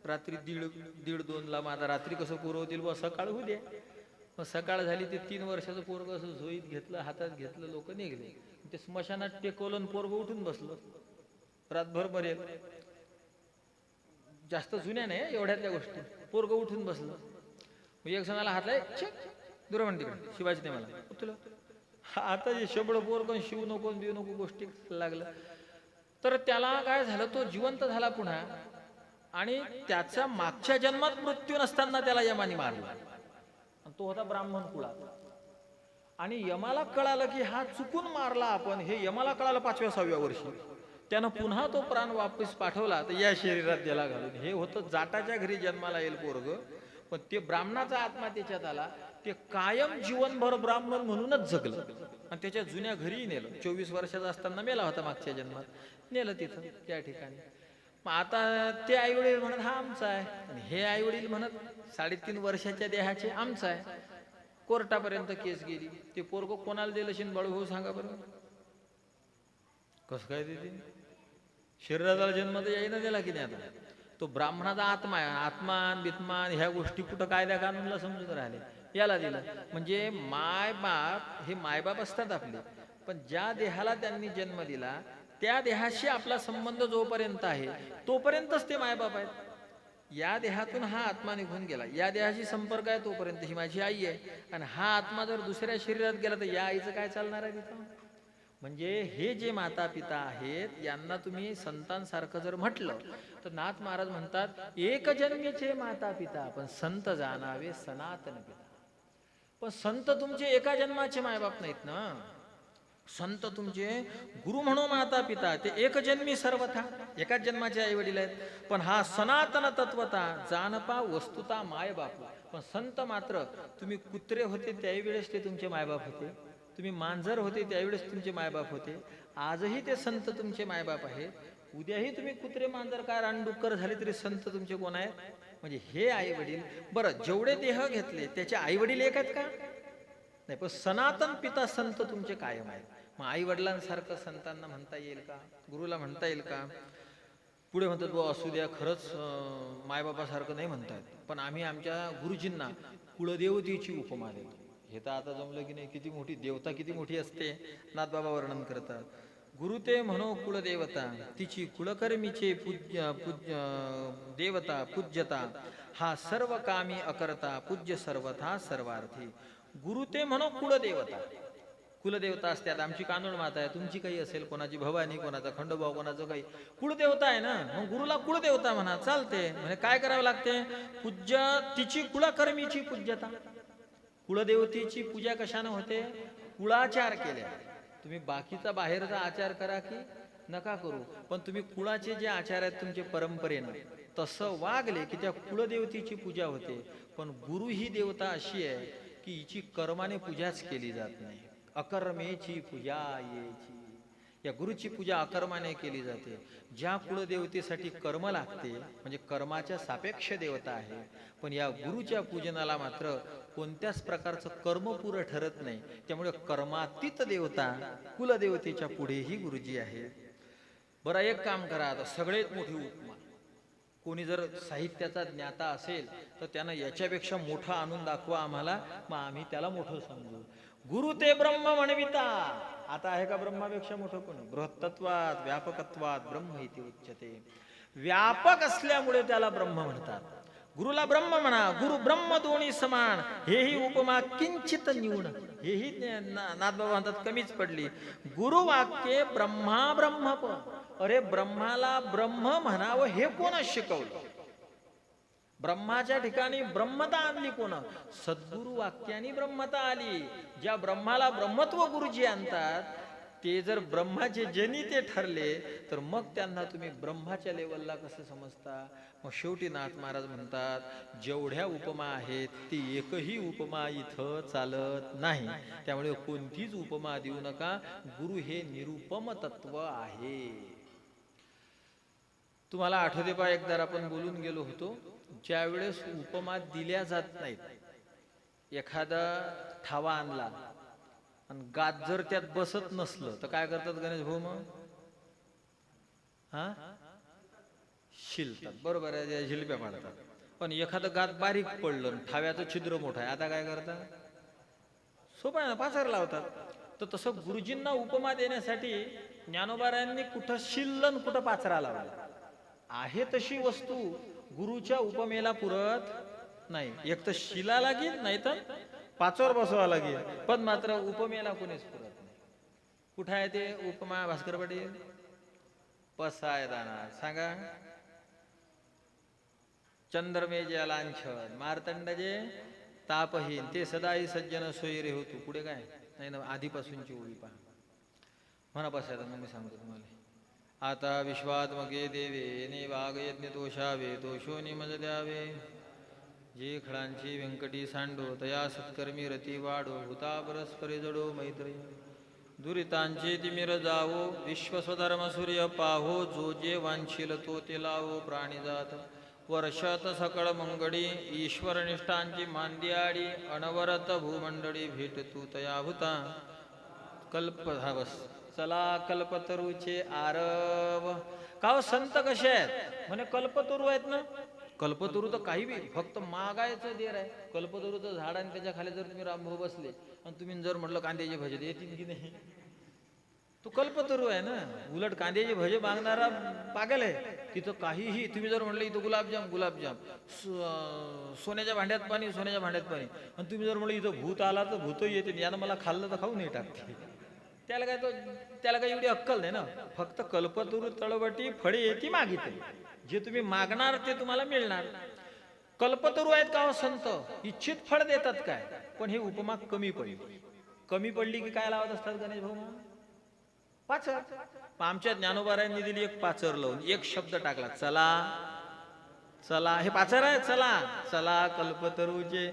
रात्री दीड 2ला. माझा रात्री कसं पुरवतील व सकाळ होऊ दे. मग सकाळ झाली, ते 3 वर्षाचं पोरग असं झोईत घेतलं, हातात घेतलं, लोक निघले. ते स्मशानात टेकवलं, पोरग उठून बसलं. रातभर मरेल. जास्त जुन्या नाही एवढ्यातल्या गोष्टी. पोरग उठून बसलं. एक सणाला हातलाय, दुरा म्हण तिकडे, शिवाजी नाही मला तुला. आता जे शबड पोरग शिव नको देऊ नको गोष्टी लागलं. तर त्याला काय झालं, तो जिवंत झाला पुन्हा, आणि त्याच्या मागच्या जन्मात मृत्यू नसताना त्याला यमाने मारला. तो होता ब्राह्मण कुळात. आणि यमाला कळालं की हा चुकून मारला आपण. हे यमाला कळालं 5व्या-6व्या वर्षी. त्यानं पुन्हा तो प्राण वापस पाठवला, तर या शरीरात त्याला घालून. हे होतं जाटाच्या घरी जन्माला येईल पोरग, पण ते ब्राह्मणाचा आत्मा त्याच्यात आला. ते कायम जीवनभर ब्राह्मण म्हणूनच जगलं, आणि त्याच्या जुन्या घरी नेलं. 24 वर्षाचा असताना मेला होता मागच्या जन्मात, नेलं तिथं त्या ठिकाणी. मग आता ते आई वडील म्हणत हा आमचा आहे, आणि हे आई वडील म्हणत 3.5 वर्षाच्या देहाचे आमचा आहे. कोर्टापर्यंत केस गेली. ते पोरग कोणाला दिलं शिन बळभाऊ सांगा बरं. कसं काय देते? शरीराला जन्म तर येईना दिला की नाही. आता तो ब्राह्मणाचा आत्मा आहे. आत्मान बित्मान ह्या गोष्टी कुठं कायद्या कानूनला समजून राहिले, याला दिलं. म्हणजे मायबाप हे मायबाप असतात आपले, पण ज्या देहाला त्यांनी जन्म दिला त्या देहाशी आपला संबंध जोपर्यंत आहे तोपर्यंतच ते मायबाप आहेत. या देहातून हा आत्मा निघून गेला, या देहाशी संपर्क आहे तोपर्यंत ही माझी आई आहे. आणि हा आत्मा जर दुसऱ्या शरीरात गेला तर या आईचं काय चालणार आहे तिथं? म्हणजे हे जे माता पिता आहेत यांना तुम्ही संतांसारखं जर म्हटलं तर नाथ महाराज म्हणतात, एक जन्मीचे माता पिता पण संत जाणावे सनातन पिता. पण संत तुमचे एका जन्माचे मायबाप नाहीत ना. संत तुमचे गुरु म्हणून माता पिता, ते एक जन्मी सर्वथा, एकाच जन्माचे आई वडील आहेत. पण हा सनातन तत्वता जानपा वस्तुता मायबाप. पण संत मात्र, तुम्ही कुत्रे होते त्यावेळेस ते तुमचे मायबाप होते, तुम्ही मांजर होते त्यावेळेस तुमचे मायबाप होते, आजही ते संत तुमचे मायबाप आहेत. उद्याही तुम्ही कुत्रे मांजर काय रानडुक्कर झाले तरी संत तुमचे कोण आहेत? म्हणजे हे आई वडील. बरं, जेवढे देह घेतले त्याचे आई वडील एक आहेत का? नाही, पण सनातन पिता संत तुमचे कायम आहेत. मग आई वडिलांसारखं संतांना म्हणता येईल का, गुरुला म्हणता येईल का? पुढे म्हणतात बुवा असू द्या, खरंच मायबापासारखं नाही म्हणतायत, पण आम्ही आमच्या गुरुजींना कुळदेवतेची उपमा देतो. हे तर आता जमलं की नाही, किती मोठी देवता किती मोठी असते, नाथबाबा वर्णन करतात. गुरु ते म्हणो कुळदेवता, तिची कुळकर्मीचे देवता पूज्यता, हा सर्व कामी अकरता, पूज्य सर्वथा सर्वार्थी. गुरु ते म्हणो कुळदेवता. कुलदेवता असतात, आमची कानोड माता आहे, तुमची काही असेल, कोणाची भवानी, कोणाचा खंडोबा, कोणाचं काही, कुळदेवता आहे ना, मग गुरुला कुळदेवता म्हणा, चालते. म्हणजे काय करावं लागते? पूज्य तिची कुळकर्मीची पूज्यता. कुळदेवतेची पूजा कशाने होते? कुळाचार केल्या. तुम्ही बाकीचा बाहेरचा आचार करा की नका करू, पण तुम्ही कुळाचे जे आचार आहेत तुमचे परंपरेनं तसं वागले की त्या कुळदेवतेची पूजा होते. पण गुरु ही देवता अशी आहे की हिची कर्माने पूजाच केली जात नाही, अकर्मेची पूजा येची. या गुरुची पूजा अकर्माने केली जाते. ज्या कुळदेवतेसाठी कर्म लागते, म्हणजे कर्माच्या सापेक्ष देवता आहे, पण या गुरुच्या पूजनाला मात्र कोणत्याच प्रकारचं कर्म पुरं ठरत नाही. त्यामुळे कर्मातीत देवता कुलदेवतेच्या पुढेही गुरुजी आहे. बरं, एक काम करा आता, सगळ्यात मोठी उपमा. कोणी जर साहित्याचा ज्ञाता असेल तर त्यानं याच्यापेक्षा मोठा आणून दाखवा आम्हाला, मग आम्ही त्याला मोठं समजू. गुरु ते ब्रह्म म्हणविता. आता आहे का ब्रह्मापेक्षा मोठं कोण? बृहत्तत्वात व्यापकत्वात ब्रह्म इति उच्यते. व्यापक असल्यामुळे त्याला ब्रह्म म्हणतात. गुरुला ब्रह्म म्हणा, गुरु ब्रह्म दोन्ही समान, हेही उपमा किंचित न्यून. हेही नाथबाबा म्हणतात कमीच पडली. गुरु वाक्ये ब्रह्मा ब्रह्मप. अरे ब्रह्माला ब्रह्म म्हणावं हे कोण शिकवलं? ब्रह्माच्या ठिकाणी ब्रह्मता आणली कोण? सद्गुरु वाक्याने ब्रह्मता आली. ज्या ब्रह्माला ब्रह्मत्व गुरुजी आणतात ते जर ब्रह्माचे जनिते ठरले तर मग त्यांना तुम्ही ब्रह्माच्या लेवलला कसं समजता? मग शेवटी नाथ महाराज म्हणतात जेवढ्या उपमा आहेत ती एकही उपमा इथं चालत नाही. त्यामुळे कोणतीच उपमा देऊ नका. गुरु हे निरुपम तत्व आहे. तुम्हाला आठवते पा, एकदा आपण बोलून गेलो होतो, ज्या वेळेस उपमा दिल्या जात नाहीत, एखादा ठावा आणला आणि गात जर त्यात बसत नसलं तर काय करतात गणेश भाऊ? मग शिलतात. बरोबर आहे, शिल्प्या पाडतात. पण एखादं गात बारीक पडलं, ठाव्याचं छिद्र मोठं आहे, आता काय करतात? सोपं आहे ना, पाचार लावतात. तर तसं गुरुजींना उपमा देण्यासाठी ज्ञानोबारायांनी कुठं शिल्लन कुठं पाचरा लावला. आहे तशी वस्तू गुरुच्या उपमेला पुरत नाही. एक तर शिला लागेल, नाही तर पाचवर बसवा लागेल, पण मात्र उपमेला कोणीच पुरत नाही. कुठं आहे ते उपमा भास्कर पाटील? पसाय दाना सांगा. चंद्रमेजे लांछन मार्तंडजे तापहीन, ते सदाई सज्जन सोयरे होतो. पुढे काय नाही ना, आधीपासूनची ओळी पहा. म्हणा पसाय दाना, मी सांगतो तुम्हाला. आता विश्वात्मके देवे ने वागयज्ञ दोषावे, दोषो निमज द्यावे. जे खळांची व्यंकटी सांडो, तया सत्कर्मी रती वाढो. भूता परस्परे जडो मैत्री, दुरितांचे तिमिर जावो. विश्वस्वधर्म सूर्य पाहो, जो जे वांछील तो ते लावो. प्राणीजात वर्षात सकळ मंगडी, ईश्वर निष्ठांची मांदियाडी. अनवरत भूमंडळी भेट तू तया भूता. कल्पधावस चला कल्पतरूचे आरव. का हो संत कसे आहेत? म्हणे कल्पतरू आहेत ना. कल्पतरू तर काही बी, फक्त मागायचं देर आहे. कल्पतरूचं झाड आणि त्याच्या खाली जर तुम्ही रामभाऊ बसले आणि तुम्ही जर म्हटलं कांद्याचे भजे येतील की नाही? तो कल्पतरू आहे ना. उलट कांद्याचे भजे मागणारा पागल आहे. तिथं काहीही तुम्ही जर म्हटलं इथं गुलाबजाम गुलाबजाम, सोन्याच्या भांड्यात पाणी सोन्याच्या भांड्यात पाणी, आणि तुम्ही जर म्हटलं इथं भूत आला तर भूतही येते, यानं मला खाल्लं तर खाऊ नाही टाकते. त्याला काय एवढी अक्कल नाही ना. फक्त कल्पतरू तळवटी फळे येते मागितली. जे तुम्ही मागणार ते तुम्हाला मिळणार. कल्पतरू आहेत का हो संत? इच्छित फळ देतात काय? पण हे उपमा कमी पडली. कमी पडली की काय लावत असतात गणेश भाऊ? पाचर. आमच्या ज्ञानोबारायांनी दिली एक पाचर लावून, एक शब्द टाकला, चला चला. हे पाचर आहे, चला चला कल्पतरूचे.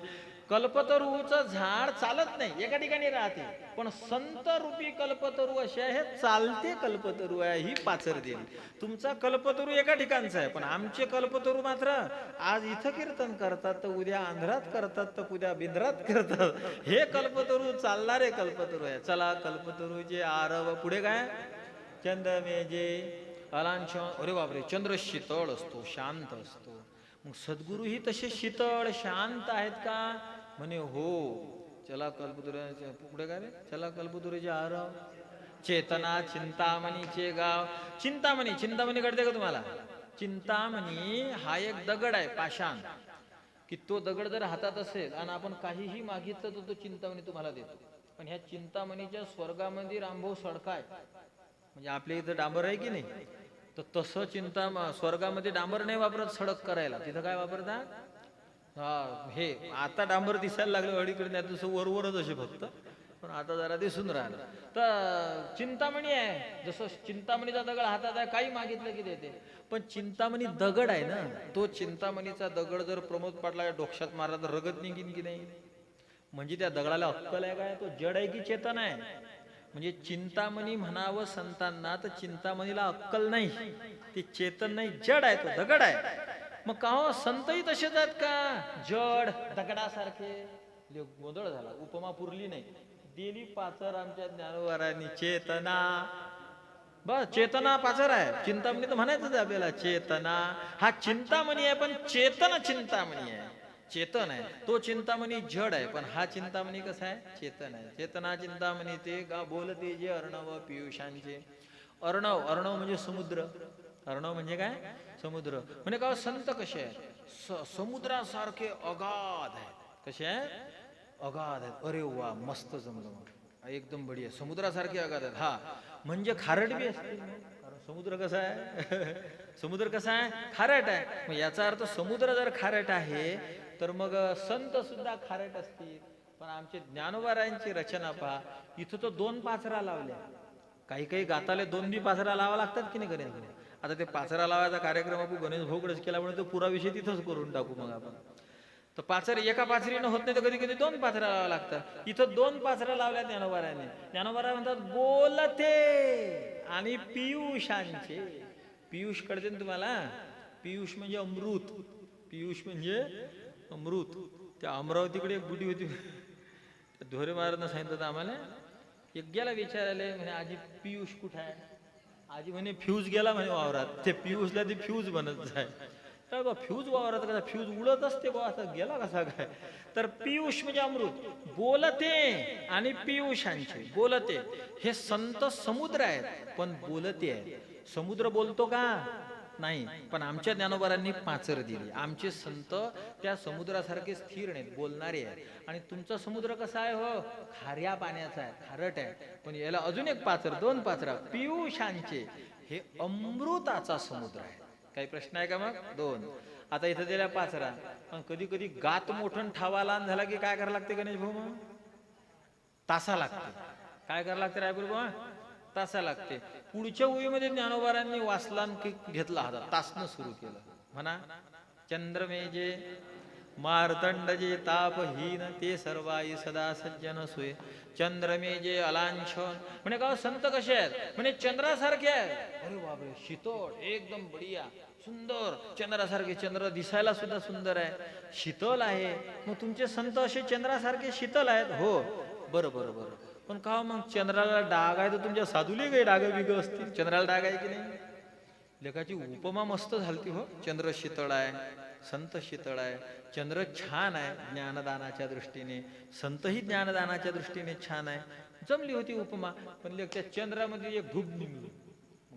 कल्पतरूचं झाड चालत नाही, एका ठिकाणी राहते, पण संत रूपी कल्पतरू असे आहे, चालते कल्पतरू आहे, ही पाचर दिली. तुमचा कल्पतरू एका ठिकाणचा आहे, पण आमचे कल्पतरू मात्र आज इथं कीर्तन करतात, तर उद्या आंध्रात करतात, तर उद्या बिंद्रात करतात. हे कल्पतरू चालणारे कल्पतरू आहे. चला, कल्पतरूचे आरव पुढे काय, चंद्रमेजे अलांछन. अरे बापरे, चंद्र शीतळ असतो, शांत असतो. मग सद्गुरूही तसे शीतळ शांत आहेत का? म्हणे हो. चला कल्पतरूच्या पुढे काय रे, चला कल्पतरूचे आरव. चेतना चिंतामणीचे गाव. चिंतामणी, चिंतामणी कळते का तुम्हाला? चिंतामणी हा एक दगड आहे, पाषाण, की तो दगड जर हातात असेल आणि आपण काहीही मागितलं तर तो चिंतामणी तुम्हाला देतो. पण ह्या चिंतामणीच्या स्वर्गामध्ये रामभाऊ सडकाय, म्हणजे आपल्या इथं डांबर आहे की नाही, तर तसं स्वर्गामध्ये डांबर नाही वापरत सडक करायला. तिथं काय वापरतात? हा, हे आता डांबर दिसायला लागलं अडीकडे, नाही तसं वरवरच असे फक्त, पण आता जरा दिसून राहिलं. तर चिंतामणी आहे, जसं चिंतामणीचा दगड हातात आहे, काही मागितलं की देते. पण चिंतामणी दगड आहे ना, तो चिंतामणीचा दगड जर प्रमोद पाटला डोक्षात मारला तर रगत निघीन की नाही? म्हणजे त्या दगडाला अक्कल आहे काय? तो जड आहे की चेतन आहे? म्हणजे चिंतामणी म्हणावं संतांना तर चिंतामणीला अक्कल नाही, ती चेतन नाही, जड आहे, तो दगड आहे. मग का हो, संतही तसेच आहेत का? जड दगडासारखे. गोंधळ झाला, उपमा पुरली नाही. दिली पाचर आमच्या ज्ञानोबारांनी, चेतना. बस, चेतना पाचर आहे. चिंतामणी तर म्हणायचंच आपल्याला, चेतना हा चिंतामणी आहे, पण चेतन चिंतामणी आहे, चेतन आहे. तो चिंतामणी जड आहे, पण हा चिंतामणी कसा आहे? चेतन आहे. चेतना चिंतामणी ते गा बोलते जे अर्णव पियुषांचे. अर्णव, अर्णव म्हणजे समुद्र. अर्णव म्हणजे काय? समुद्र. म्हणजे का संत कसे आहेत? समुद्रासारखे अगाध आहेत. कसे आहेत? अगाध आहेत. अरे वा, मस्त जमलं, एकदम बढिया. समुद्रासारखे अगाध आहेत. हा, म्हणजे खारट बी असते. समुद्र कसा आहे? समुद्र कसा आहे? खारट आहे. मग याचा अर्थ समुद्र जर खारट आहे तर मग संत सुद्धा खारट असतील. पण आमचे ज्ञानोबारायांची रचना पहा, इथं तो 2 पाचरा लावल्या. काही काही गाताले 2 बी पाचरा लावा लागतात की नाही गणेश? आता ते पाचरा लावायचा कार्यक्रम आपण गणेश भाऊकडेच केल्यामुळे तो पुरा विषय तिथंच करून टाकू मग आपण. तर पाचर एका पाचरीनं होत नाही, तर कधी कधी 2 पाचरा लावा लागतात. इथं 2 पाचरा लावल्या ज्ञानोबारायांनी. ज्ञानोबारा म्हणतात बोलते आणि पियुषांचे. पियुष कळते ना तुम्हाला? पियुष म्हणजे अमृत. पियुष म्हणजे अमृत. त्या अमरावतीकडे एक बुडी होती, धोरे महाराजांना सांगितलं आम्हाला. एक गेला विचारायला, म्हणे आजी पियुष कुठं आहे? आजी म्हणे फ्यूज गेला म्हणे वावरात. ते पियुषला ते फ्यूज बनत जाय. तर बा फ्यूज वावरात कसा फ्यूज उडत असते बा, असं गेला कसा काय? तर पियुष म्हणजे अमृत. बोलते आणि पियुषांचे. बोलते हे संत समुद्र आहेत, पण बोलते आहेत. समुद्र बोलतो का? नाही. पण आमच्या ज्ञानोबारांनी पाचर दिली. आमचे संत त्या समुद्रासारखे स्थिर नाहीत, बोलणारे आहेत. आणि तुमचा समुद्र कसा आहे हो? खाऱ्या पाण्याचा आहे, खारट आहे. पण याला अजून एक पाचर, 2 पाचरा, पियुषांचे. हे अमृताचा समुद्र आहे. काही प्रश्न आहे का मग? 2. आता इथं दिल्या पाचरा. पण कधी कधी गात मोठं ठावा लहान झाला की काय करावं लागते गणेश भाऊ? मग तासा लागते. काय करावं लागते रायपूर भाऊ? तासा लागते. पुढच्या ओळीमध्ये ज्ञानोबारांनी वासलान घेतला होता, तासनं सुरू केलं. म्हणा, चंद्रमेजे मार्तंडजे तापहीन ते सर्वाई सदा सज्जन सोय. चंद्रमेजे अलांछन. म्हणे का संत कसे आहेत? म्हणे चंद्रासारखे आहेत. अरे बापरे, शीतळ, एकदम बढिया, सुंदर. चंद्रासारखे. चंद्र दिसायला सुद्धा सुंदर आहे, शीतल आहे. मग तुमचे संत असे चंद्रासारखे शीतल आहेत? हो. बरं बरं बरं. पण का मग चंद्राला डाग आहे तर तुमच्या साधूले काही डाग बिग असतील? चंद्राला डाग आहे की नाही? लेखाची उपमा मस्त झालती हो. चंद्र शीतळ आहे, संत शीतळ आहे. चंद्र छान आहे ज्ञानदानाच्या दृष्टीने, संतही ज्ञानदानाच्या दृष्टीने छान आहे. जमली होती उपमा. पण त्या चंद्रामध्ये एक धूप निघलं.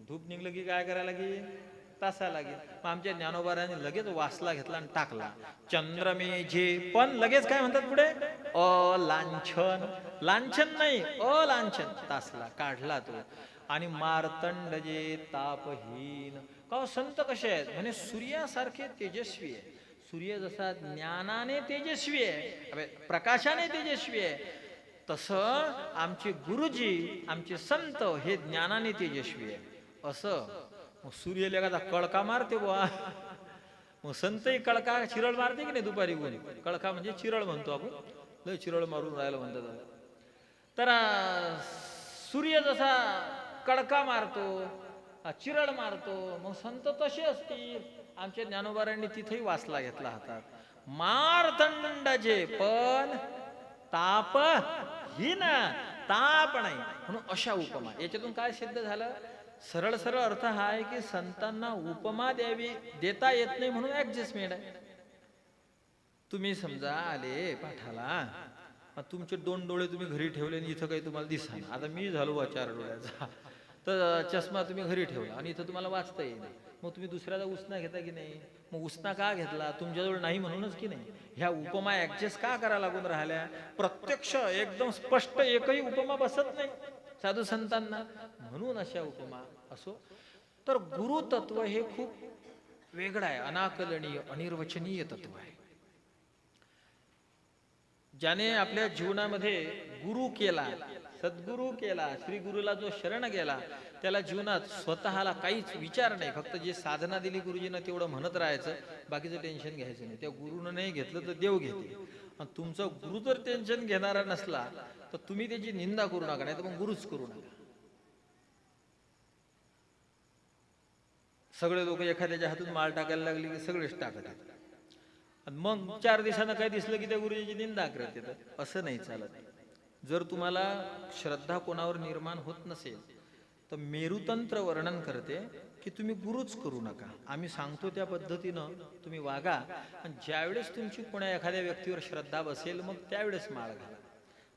धूप निघलं की काय करायला लागेल? तासा लागेल. मग आमच्या ज्ञानोबारांनी लगेच वासला घेतला आणि टाकला. चंद्रमेजे. पण लगेच काय म्हणतात पुढे? अलांछन. लांछन नाही, अलांछन. तासला काढला तो. आणि मार्तंड जे तापहीन. का संत कसे आहेत? म्हणे सूर्यासारखे तेजस्वी आहे. सूर्य जसा ज्ञानाने तेजस्वी आहे, प्रकाशाने तेजस्वी आहे, तसं आमचे गुरुजी, आमचे संत हे ज्ञानाने तेजस्वी आहे. असं सूर्य लेखाचा कळका मारते बुवा. मग संतही कळका चिरळ मारते की नाही दुपारी ऊन, कळका म्हणजे चिरळ म्हणतो आपण, लय चिरळ मारून राहायला म्हणतात. तर सूर्य जसा कडका मारतो, चिरळ मारतो, मग संत तसे असतील. आमच्या ज्ञानोबारांनी तिथेही वासला घेतला हातात, मारतंडाचे पण ताप ही ना, ताप नाही, म्हणून अशा उपमा. याच्यातून काय सिद्ध झालं? सरळ सरळ अर्थ हा आहे की संतांना उपमा द्यावी देता येत नाही म्हणून ऍडजस्टमेंट आहे. तुम्ही समजा आले पाठाला, तुमचे 2 डोळे तुम्ही घरी ठेवले आणि इथं काही तुम्हाला दिसा. आता मी झालो 4 डोळ्याचा, तर चष्मा तुम्ही घरी ठेवला आणि इथं तुम्हाला वाचता येईल. मग तुम्ही दुसऱ्याला उसना घेता की नाही? मग उसना का घेतला? तुमच्याजवळ नाही म्हणूनच की नाही? ह्या उपमा ऍडजस्ट का करा लागून राहिल्या? प्रत्यक्ष एकदम स्पष्ट एकही उपमा बसत नाही साधू संतांना, म्हणून अशा उपमा. असो, तर गुरुतत्व हे खूप वेगळं आहे, अनाकलनीय अनिर्वचनीय तत्व आहे. ज्याने आपल्या जीवनामध्ये गुरु केला, सद्गुरु केला, श्री गुरुला जो शरण गेला, त्याला जीवनात स्वतःला काहीच विचार नाही, फक्त जे साधना दिली गुरुजीनं तेवढं म्हणत राहायचं, बाकीचं टेन्शन घ्यायचं नाही. त्या गुरुनं नाही घेतलं तर देव घेते. आणि तुमचा गुरु जर टेन्शन घेणारा नसला तर तुम्ही त्याची निंदा करू नका, नाही तर मग गुरुच करू नका. सगळे लोक एखाद्याच्या हातून माल टाकायला लागले की सगळेच टाकत आहेत, आणि मग 4 दिवसांना काही दिसलं की त्या गुरुजीची निंदा करत येतात. असं नाही चालत. जर तुम्हाला श्रद्धा कोणावर निर्माण होत नसेल तर मेरुतंत्र वर्णन करते की तुम्ही गुरुच करू नका, आम्ही सांगतो त्या पद्धतीनं तुम्ही वागा. आणि ज्यावेळेस तुमची कोणा एखाद्या व्यक्तीवर श्रद्धा बसेल मग त्यावेळेस माळ घाला.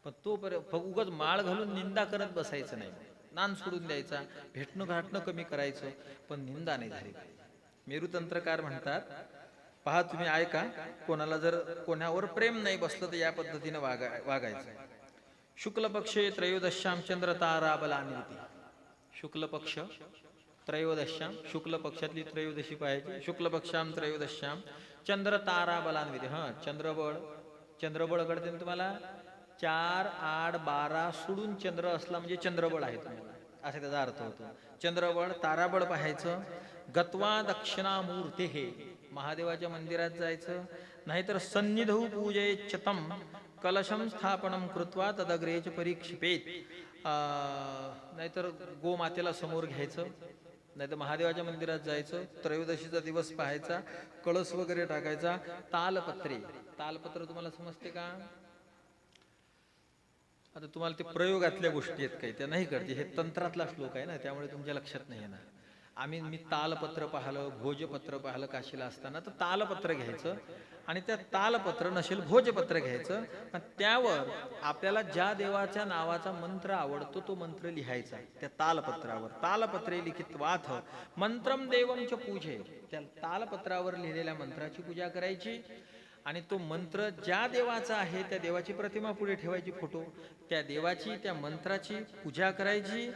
पण तोपर्यंत उगाच माळ घालून निंदा करत बसायचं नाही, नान सोडून द्यायचा, भेटणं घाटणं कमी करायचं, पण निंदा नाही झाली. मेरुतंत्रकार म्हणतात, पहा तुम्ही ऐका, कोणाला जर कोणावर प्रेम नाही बसलं तर या पद्धतीने वागायचं. शुक्ल पक्षे त्रयोदश्याम चंद्र तारा बलान्विती. शुक्ल पक्ष त्रयोदश्याम, शुक्ल पक्षातली त्रयोदशी पाहायची. शुक्ल पक्षाम त्रयोदश्याम चंद्र तारा बलान्विती. चंद्रबळ, चंद्रबळ कळते ना तुम्हाला? 4, 8, 12 सोडून चंद्र असला म्हणजे चंद्रबळ आहे तुम्हाला, असा त्याचा अर्थ होतो. चंद्रबळ, ताराबळ पाहायचं. गत्वा दक्षिणामूर्ते, हे महादेवाच्या मंदिरात जायचं, नाहीतर सन्निधौ पूजयेच्छतम कलशम स्थापनम कृत्वा तदग्रेच परीक्षिपेत. नाहीतर गोमातेला समोर घ्यायचं, नाहीतर महादेवाच्या मंदिरात जायचं, त्रयोदशीचा दिवस पाहायचा, कळस वगैरे टाकायचा. तालपत्रे, तालपत्र तुम्हाला समजते का? आता तुम्हाला ते प्रयोगातल्या गोष्टी आहेत काही, त्या नाही करते, हे तंत्रातला श्लोक आहे ना, त्यामुळे तुमच्या लक्षात नाही येणार. मी तालपत्र पाहिलं, भोजपत्र पाहिलं काशीला असताना, तर तालपत्र घ्यायचं आणि त्या तालपत्र नसेल भोजपत्र घ्यायचं, आणि त्यावर आपल्याला ज्या देवाच्या नावाचा मंत्र आवडतो तो मंत्र लिहायचा त्या तालपत्रावर. तालपत्रे लिखित्वाथ मंत्रम देवंच पूजे, त्या तालपत्रावर लिहिलेल्या मंत्राची पूजा करायची. आणि तो मंत्र ज्या देवाचा आहे त्या देवाची प्रतिमा पुढे ठेवायची, फोटो, त्या देवाची त्या मंत्राची पूजा करायची.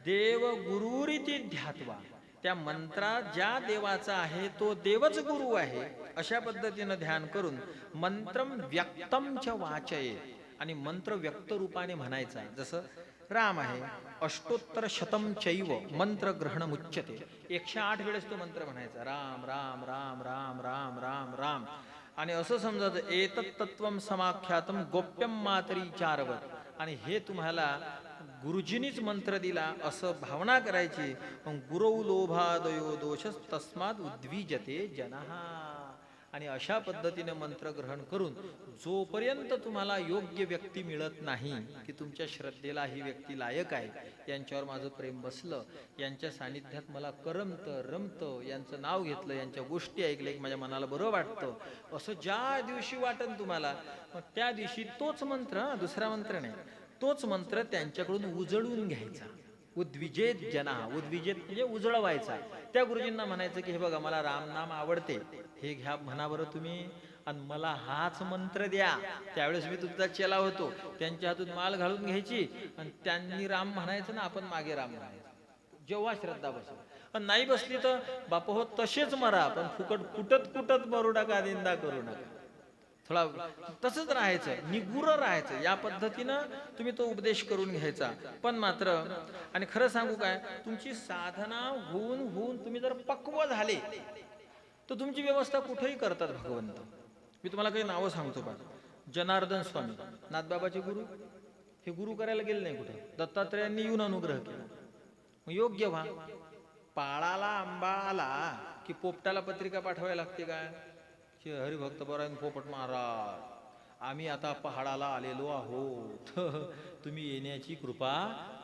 देव गुरुरीती ध्यात्वा, त्या मंत्रात ज्या देवाचा आहे तो देवच गुरु आहे अशा पद्धतीनं ध्यान करून मंत्रम व्यक्तम च वाचये, आणि मंत्र व्यक्त रूपाने म्हणायचा. जसं राम आहे, अष्टोत्तर शतम चैव मंत्र ग्रहण मुच्यते, 108 वेळेस तो मंत्र म्हणायचा, राम राम राम राम राम राम राम. आणि असं समजायचं, एतत् तत्वम समाख्यातम गोप्यम मातरी चारवत, आणि हे तुम्हाला गुरुजींनीच मंत्र दिला असं भावना करायची. गुरौ लोभादयो दोषस तस्माद उद्विजते जनः. आणि अशा पद्धतीने मंत्र ग्रहण करून जोपर्यंत तुम्हाला योग्य व्यक्ती मिळत नाही की तुमच्या श्रद्धेला ही व्यक्ती लायक आहे, यांच्यावर माझं प्रेम बसलं, यांच्या सानिध्यात मला करमतं रमतं, यांचं नाव घेतलं, यांच्या गोष्टी ऐकल्या की माझ्या मनाला बरं वाटतं, असं ज्या दिवशी वाटन तुम्हाला, मग त्या दिवशी तोच मंत्र, दुसरा मंत्र नाही, तोच मंत्र त्यांच्याकडून उजळून घ्यायचा. उद्विजेत जना, उद्विजेत म्हणजे उजळवायचा. त्या गुरुजींना म्हणायचं की हे बघा मला रामनाम आवडते, हे घ्या म्हणा बरं तुम्ही, आणि मला हाच मंत्र द्या. त्यावेळेस मी तुमचा चेला होतो. त्यांच्या हातून माल घालून घ्यायची आणि त्यांनी राम म्हणायचं ना, आपण मागे राम म्हणायचं जेव्हा श्रद्धा बसेल. आणि नाही बसली तर बाप हो तसेच मरा, पण फुकट कुटत कुटत मरू नका, निंदा करू नका. थोडा तसंच राहायचं, निगुर राहायचं. या पद्धतीनं तुम्ही तो उपदेश करून घ्यायचा. पण मात्र, आणि खरं सांगू काय, तुमची साधना होऊन तुम्ही जर पक्व झाले तर तुमची व्यवस्था कुठेही करतात भगवंत. मी तुम्हाला काही नावं सांगतो पहा. जनार्दन स्वामी नाथबाबाचे गुरु, हे गुरु करायला गेले नाही कुठे, दत्तात्रेयांनी येऊन अनुग्रह केला. मग योग्य व्हा. पाळाला आंबा आला की पोपटाला पत्रिका पाठवायला लागते काय? हरिभक्त परायण पोपट महाराज, आम्ही आता पहाडाला आलेलो आहोत, तुम्ही येण्याची कृपा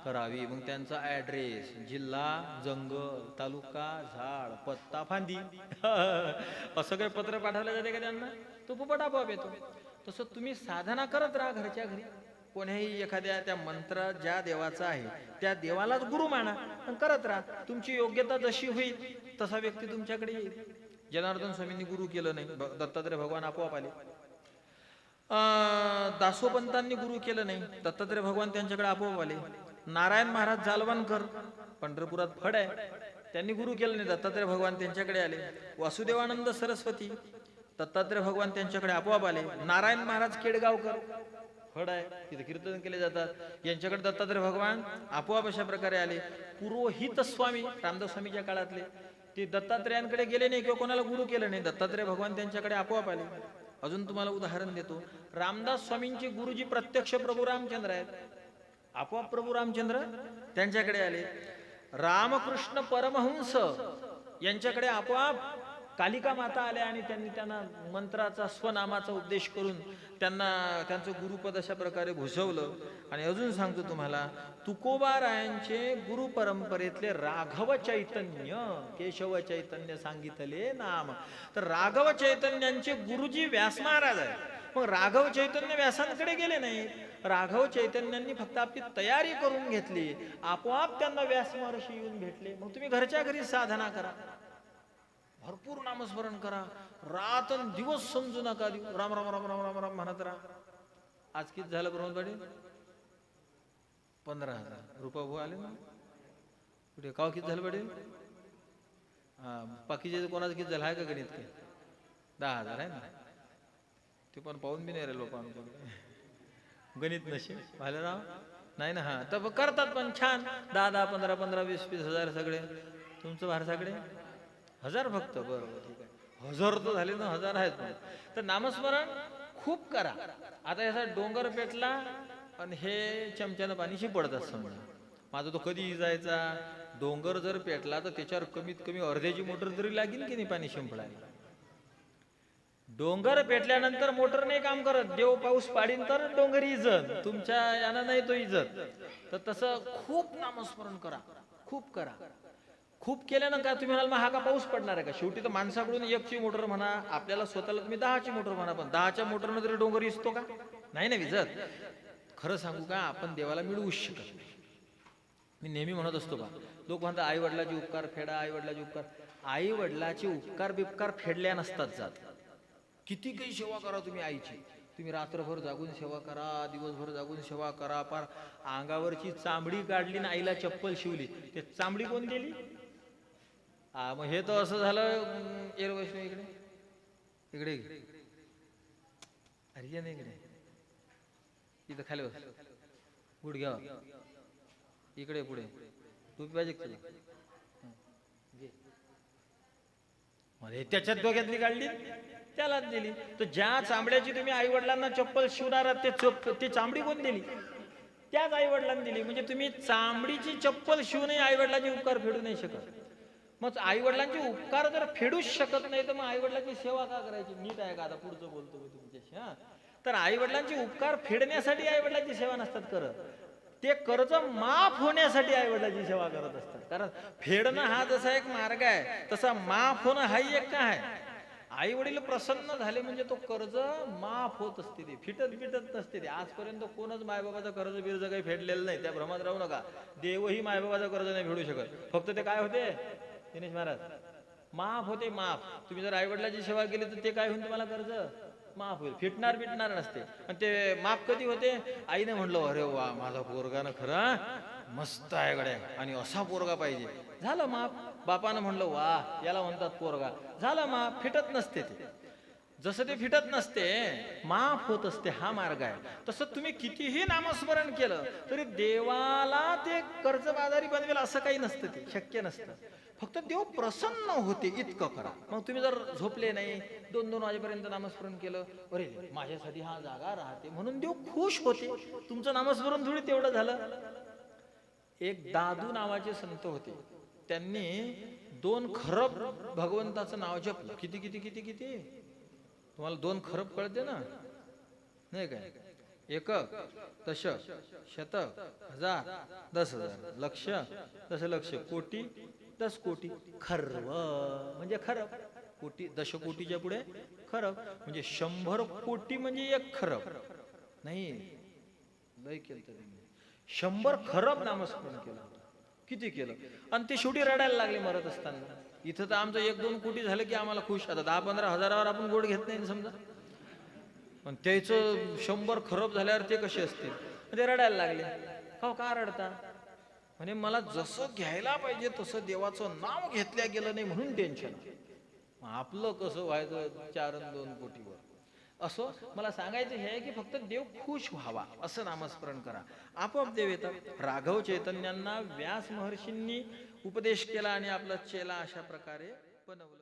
करावी. मग त्यांचा ॲड्रेस, जिल्हा जंगल, तालुका झाड, पत्ता फांदी, असं काही पत्र पाठवलं जाते का त्यांना? तो पोपट आपोआप येतो. तसं तुम्ही साधना करत राहा घरच्या घरी. कोण्याही एखाद्या त्या मंत्र ज्या देवाचा आहे त्या देवालाच गुरु माना आणि करत राहा. तुमची योग्यता जशी होईल तसा व्यक्ती तुमच्याकडे येईल. जनार्दन स्वामींनी गुरु केलं नाही, दत्तात्रय भगवान आपोआप आले. दासोपंतांनी गुरु केलं नाही, दत्तात्रय भगवान त्यांच्याकडे आपोआप आले. नारायण महाराज जालवणकर पंढरपुरात फड आहे, त्यांनी गुरु केलं नाही, दत्तात्रय भगवान त्यांच्याकडे आले. वासुदेवानंद सरस्वती दत्तात्रय भगवान त्यांच्याकडे आपोआप आले. नारायण महाराज केडगावकर फड आहे, तिथे कीर्तन केले जातात, यांच्याकडे दत्तात्रय भगवान आपोआप अशा प्रकारे आले. पुरोहित स्वामी रामदास स्वामीच्या काळातले, ते दत्तात्रयांकडे गेले नाही किंवा कोणाला गुरु केलं नाही, दत्तात्रय भगवान त्यांच्याकडे आपोआप आले. अजून तुम्हाला उदाहरण देतो. रामदास स्वामींचे गुरुजी प्रत्यक्ष प्रभू रामचंद्र आहेत, आपोआप प्रभू रामचंद्र त्यांच्याकडे आले. रामकृष्ण परमहंस यांच्याकडे आपोआप कालिका माता आल्या आणि त्यांना मंत्राचा स्वनामाचा उपदेश करून त्यांना त्यांचं गुरुपद अशा प्रकारे भूषवलं. आणि अजून सांगतो तुम्हाला, तुकोबारायांचे गुरु परंपरेतले राघव चैतन्य, केशव चैतन्य सांगितले नाम, तर राघव चैतन्यांचे गुरुजी व्यास महाराज आहे. मग राघव चैतन्य व्यासांकडे गेले नाही, राघव चैतन्यांनी फक्त आपली तयारी करून घेतली, आपोआप त्यांना व्यास महर्षी येऊन भेटले. मग तुम्ही घरच्या घरी साधना करा, भरपूर नामस्मरण करा, रात दिवस समजू नका देऊ, राम राम राम राम राम राम म्हणत राहा. आज किती झालं प्रमोद पाटील? 15,000 रुपये भाऊ आले ना कुठे? काव किती झालं पाटील? बाकीचे कोणाचं किती झालं आहे का गणित? काय 10,000 आहे ना, ते पण पाहून बी नाही राहिलो लोक आमच्याकडे. गणित नशे पाहिलं राव नाही ना. हा तर करतात पण छान, 10, 15, 20 हजार सगळे तुमचं भार, सगळे 1000 फक्त. बरोबर, ठीक आहे, 1000 तर झाले ना, 1000 आहेत. तर नामस्मरण खूप करा. आता याचा डोंगर पेटला आणि हे चमच्यानं पाणी शिपडतात समजा. माझा तो कधी जायचा, डोंगर जर पेटला तर त्याच्यावर कमीत कमी अर्ध्याची मोटर तरी लागेल की नाही पाणी शिंपडायला. डोंगर पेटल्यानंतर मोटर नाही काम करत, देव पाऊस पाडीन तर डोंगर इजत, तुमच्या यानं नाही तो इजत. तर तसं खूप नामस्मरण करा, खूप करा. खूप केल्यानं काय तुम्ही म्हणाल मग हा का पाऊस पडणार आहे का? शेवटी तर माणसाकडून 1ची मोटर म्हणा, आपल्याला स्वतःला तुम्ही 10ची मोटर म्हणा, पण 10च्या मोटरनं तरी डोंगर इजतो का? नाही ना विजत. खरं सांगू का, आपण देवाला मिळवूच शकत नाही. मी नेहमी म्हणत असतो का, लोक म्हणतात आई वडिलाचे उपकार फेडा, आई वडिलाचे उपकार. आई वडिलाचे उपकार बिपकार फेडल्या नसतात जात. किती काही सेवा करा तुम्ही आईची, तुम्ही रात्रभर जागून सेवा करा, दिवसभर जागून सेवा करा, पार अंगावरची चांबडी काढली ना आईला चप्पल शिवली, ते चांबडी कोण दिली? मग हे तर असं झालं. एर वैष्णव इकडे इकडे अरे नाही इकडे, इथं खाली बस, गुडघ्या इकडे, पुढे टोपी पाहिजे तुला? मध्ये त्याच्यात डोक्यातली काढली त्यालाच दिली. तर ज्या चांबड्याची तुम्ही आई वडिलांना चप्पल शिवणार आहात ते चांबडी कोण दिली? त्याच आई वडिलांनी दिली. म्हणजे तुम्ही चांबडीची चप्पल शिवूनही आई वडिलांचे उपकार फेडू नाही शकत. मग आई वडिलांचे उपकार जर फेडूच शकत नाही तर मग आई वडिलांची सेवा का करायची? नीट आहे का? आता पुढचं बोलतो मी तुमच्याशी. हा, तर आई वडिलांचे उपकार फेडण्यासाठी आई वडिलांची सेवा नसतात करत, ते कर्ज माफ होण्यासाठी आई वडिलांची सेवा करत असतात. कारण फेडणं हा जसा एक मार्ग आहे, तसा माफ होणं हाही एक काय आहे. आई वडील प्रसन्न झाले म्हणजे तो कर्ज माफ होत असते, ते फिटत नसते. ते आजपर्यंत कोणच मायबाबाचं कर्ज बिर्ज काही फेडलेलं नाही, त्या भ्रमात राहू नका. देवही मायबाबाचं कर्ज नाही फेडू शकत. फक्त ते काय होते दिनेश महाराज, माफ होते, माफ. तुम्ही जर आई वडिलांची सेवा केली तर ते काय होईल, तुम्हाला कर्ज माफ होईल, फिटणार नसते. आणि ते माफ कधी होते? आईने म्हणलं अरे वा माझा पोरगा ना खरा मस्त आहे गड्या आणि असा पोरगा पाहिजे, झालं माफ. बापानं म्हणलं वा याला म्हणतात पोरगा, झालं माफ. फिटत नसते ते. जसं ते फिटत नसते, माफ होत असते, हा मार्ग आहे. तसं तुम्ही कितीही नामस्मरण केलं तरी देवाला ते कर्जबाजारी बनवेल असं काही नसतं, ते शक्य नसतं. फक्त देव प्रसन्न होते इतकं करा. मग तुम्ही जर झोपले नाही, 2-2 वाजेपर्यंत नामस्मरण केलं, अरे माझ्यासाठी हा जागा राहते म्हणून देव खुश होते. तुमचं नामस्मरण थोडी तेवढं झालं. एक दादू नावाचे संत होते, त्यांनी 2 खरब भगवंताचं नाव जपलं. किती किती किती किती तुम्हाला 2 खरब कळते ना, नाही काय? एकक, दशक, शतक, हजार, 10,000, लक्ष, दशलक्ष, कोटी, 10 कोटी. खर्व म्हणजे खरब. कोटी, दशकोटीच्या पुढे खरब म्हणजे 100 कोटी म्हणजे 1 खरब. नाही लय केलं तरी 100 खरब नामस्मरण केलं. किती केलं? आणि ते शेवटी रडायला लागले मरत असताना. इथं तर आमचं 1-2 कोटी झालं की आम्हाला खुश. आता 10-15 हजारावर आपण गोड घेत नाही समजा, पण त्याचं 100 खरब झाल्यावर ते कसे असतील? ते रडायला लागले. का रडता? म्हणजे मला जसं घ्यायला पाहिजे तसं देवाचं नाव घेतल्या गेलं नाही म्हणून टेन्शन. आपलं कसं व्हायचं 4 अन् 2 कोटीवर? असं मला सांगायचं हे आहे की फक्त देव खुश व्हावा असं नामस्मरण करा, आपोआप देव येतात. राघव चैतन्यांना व्यास महर्षींनी उपदेश केला आणि आपला चेला अशा प्रकारे बनवलं.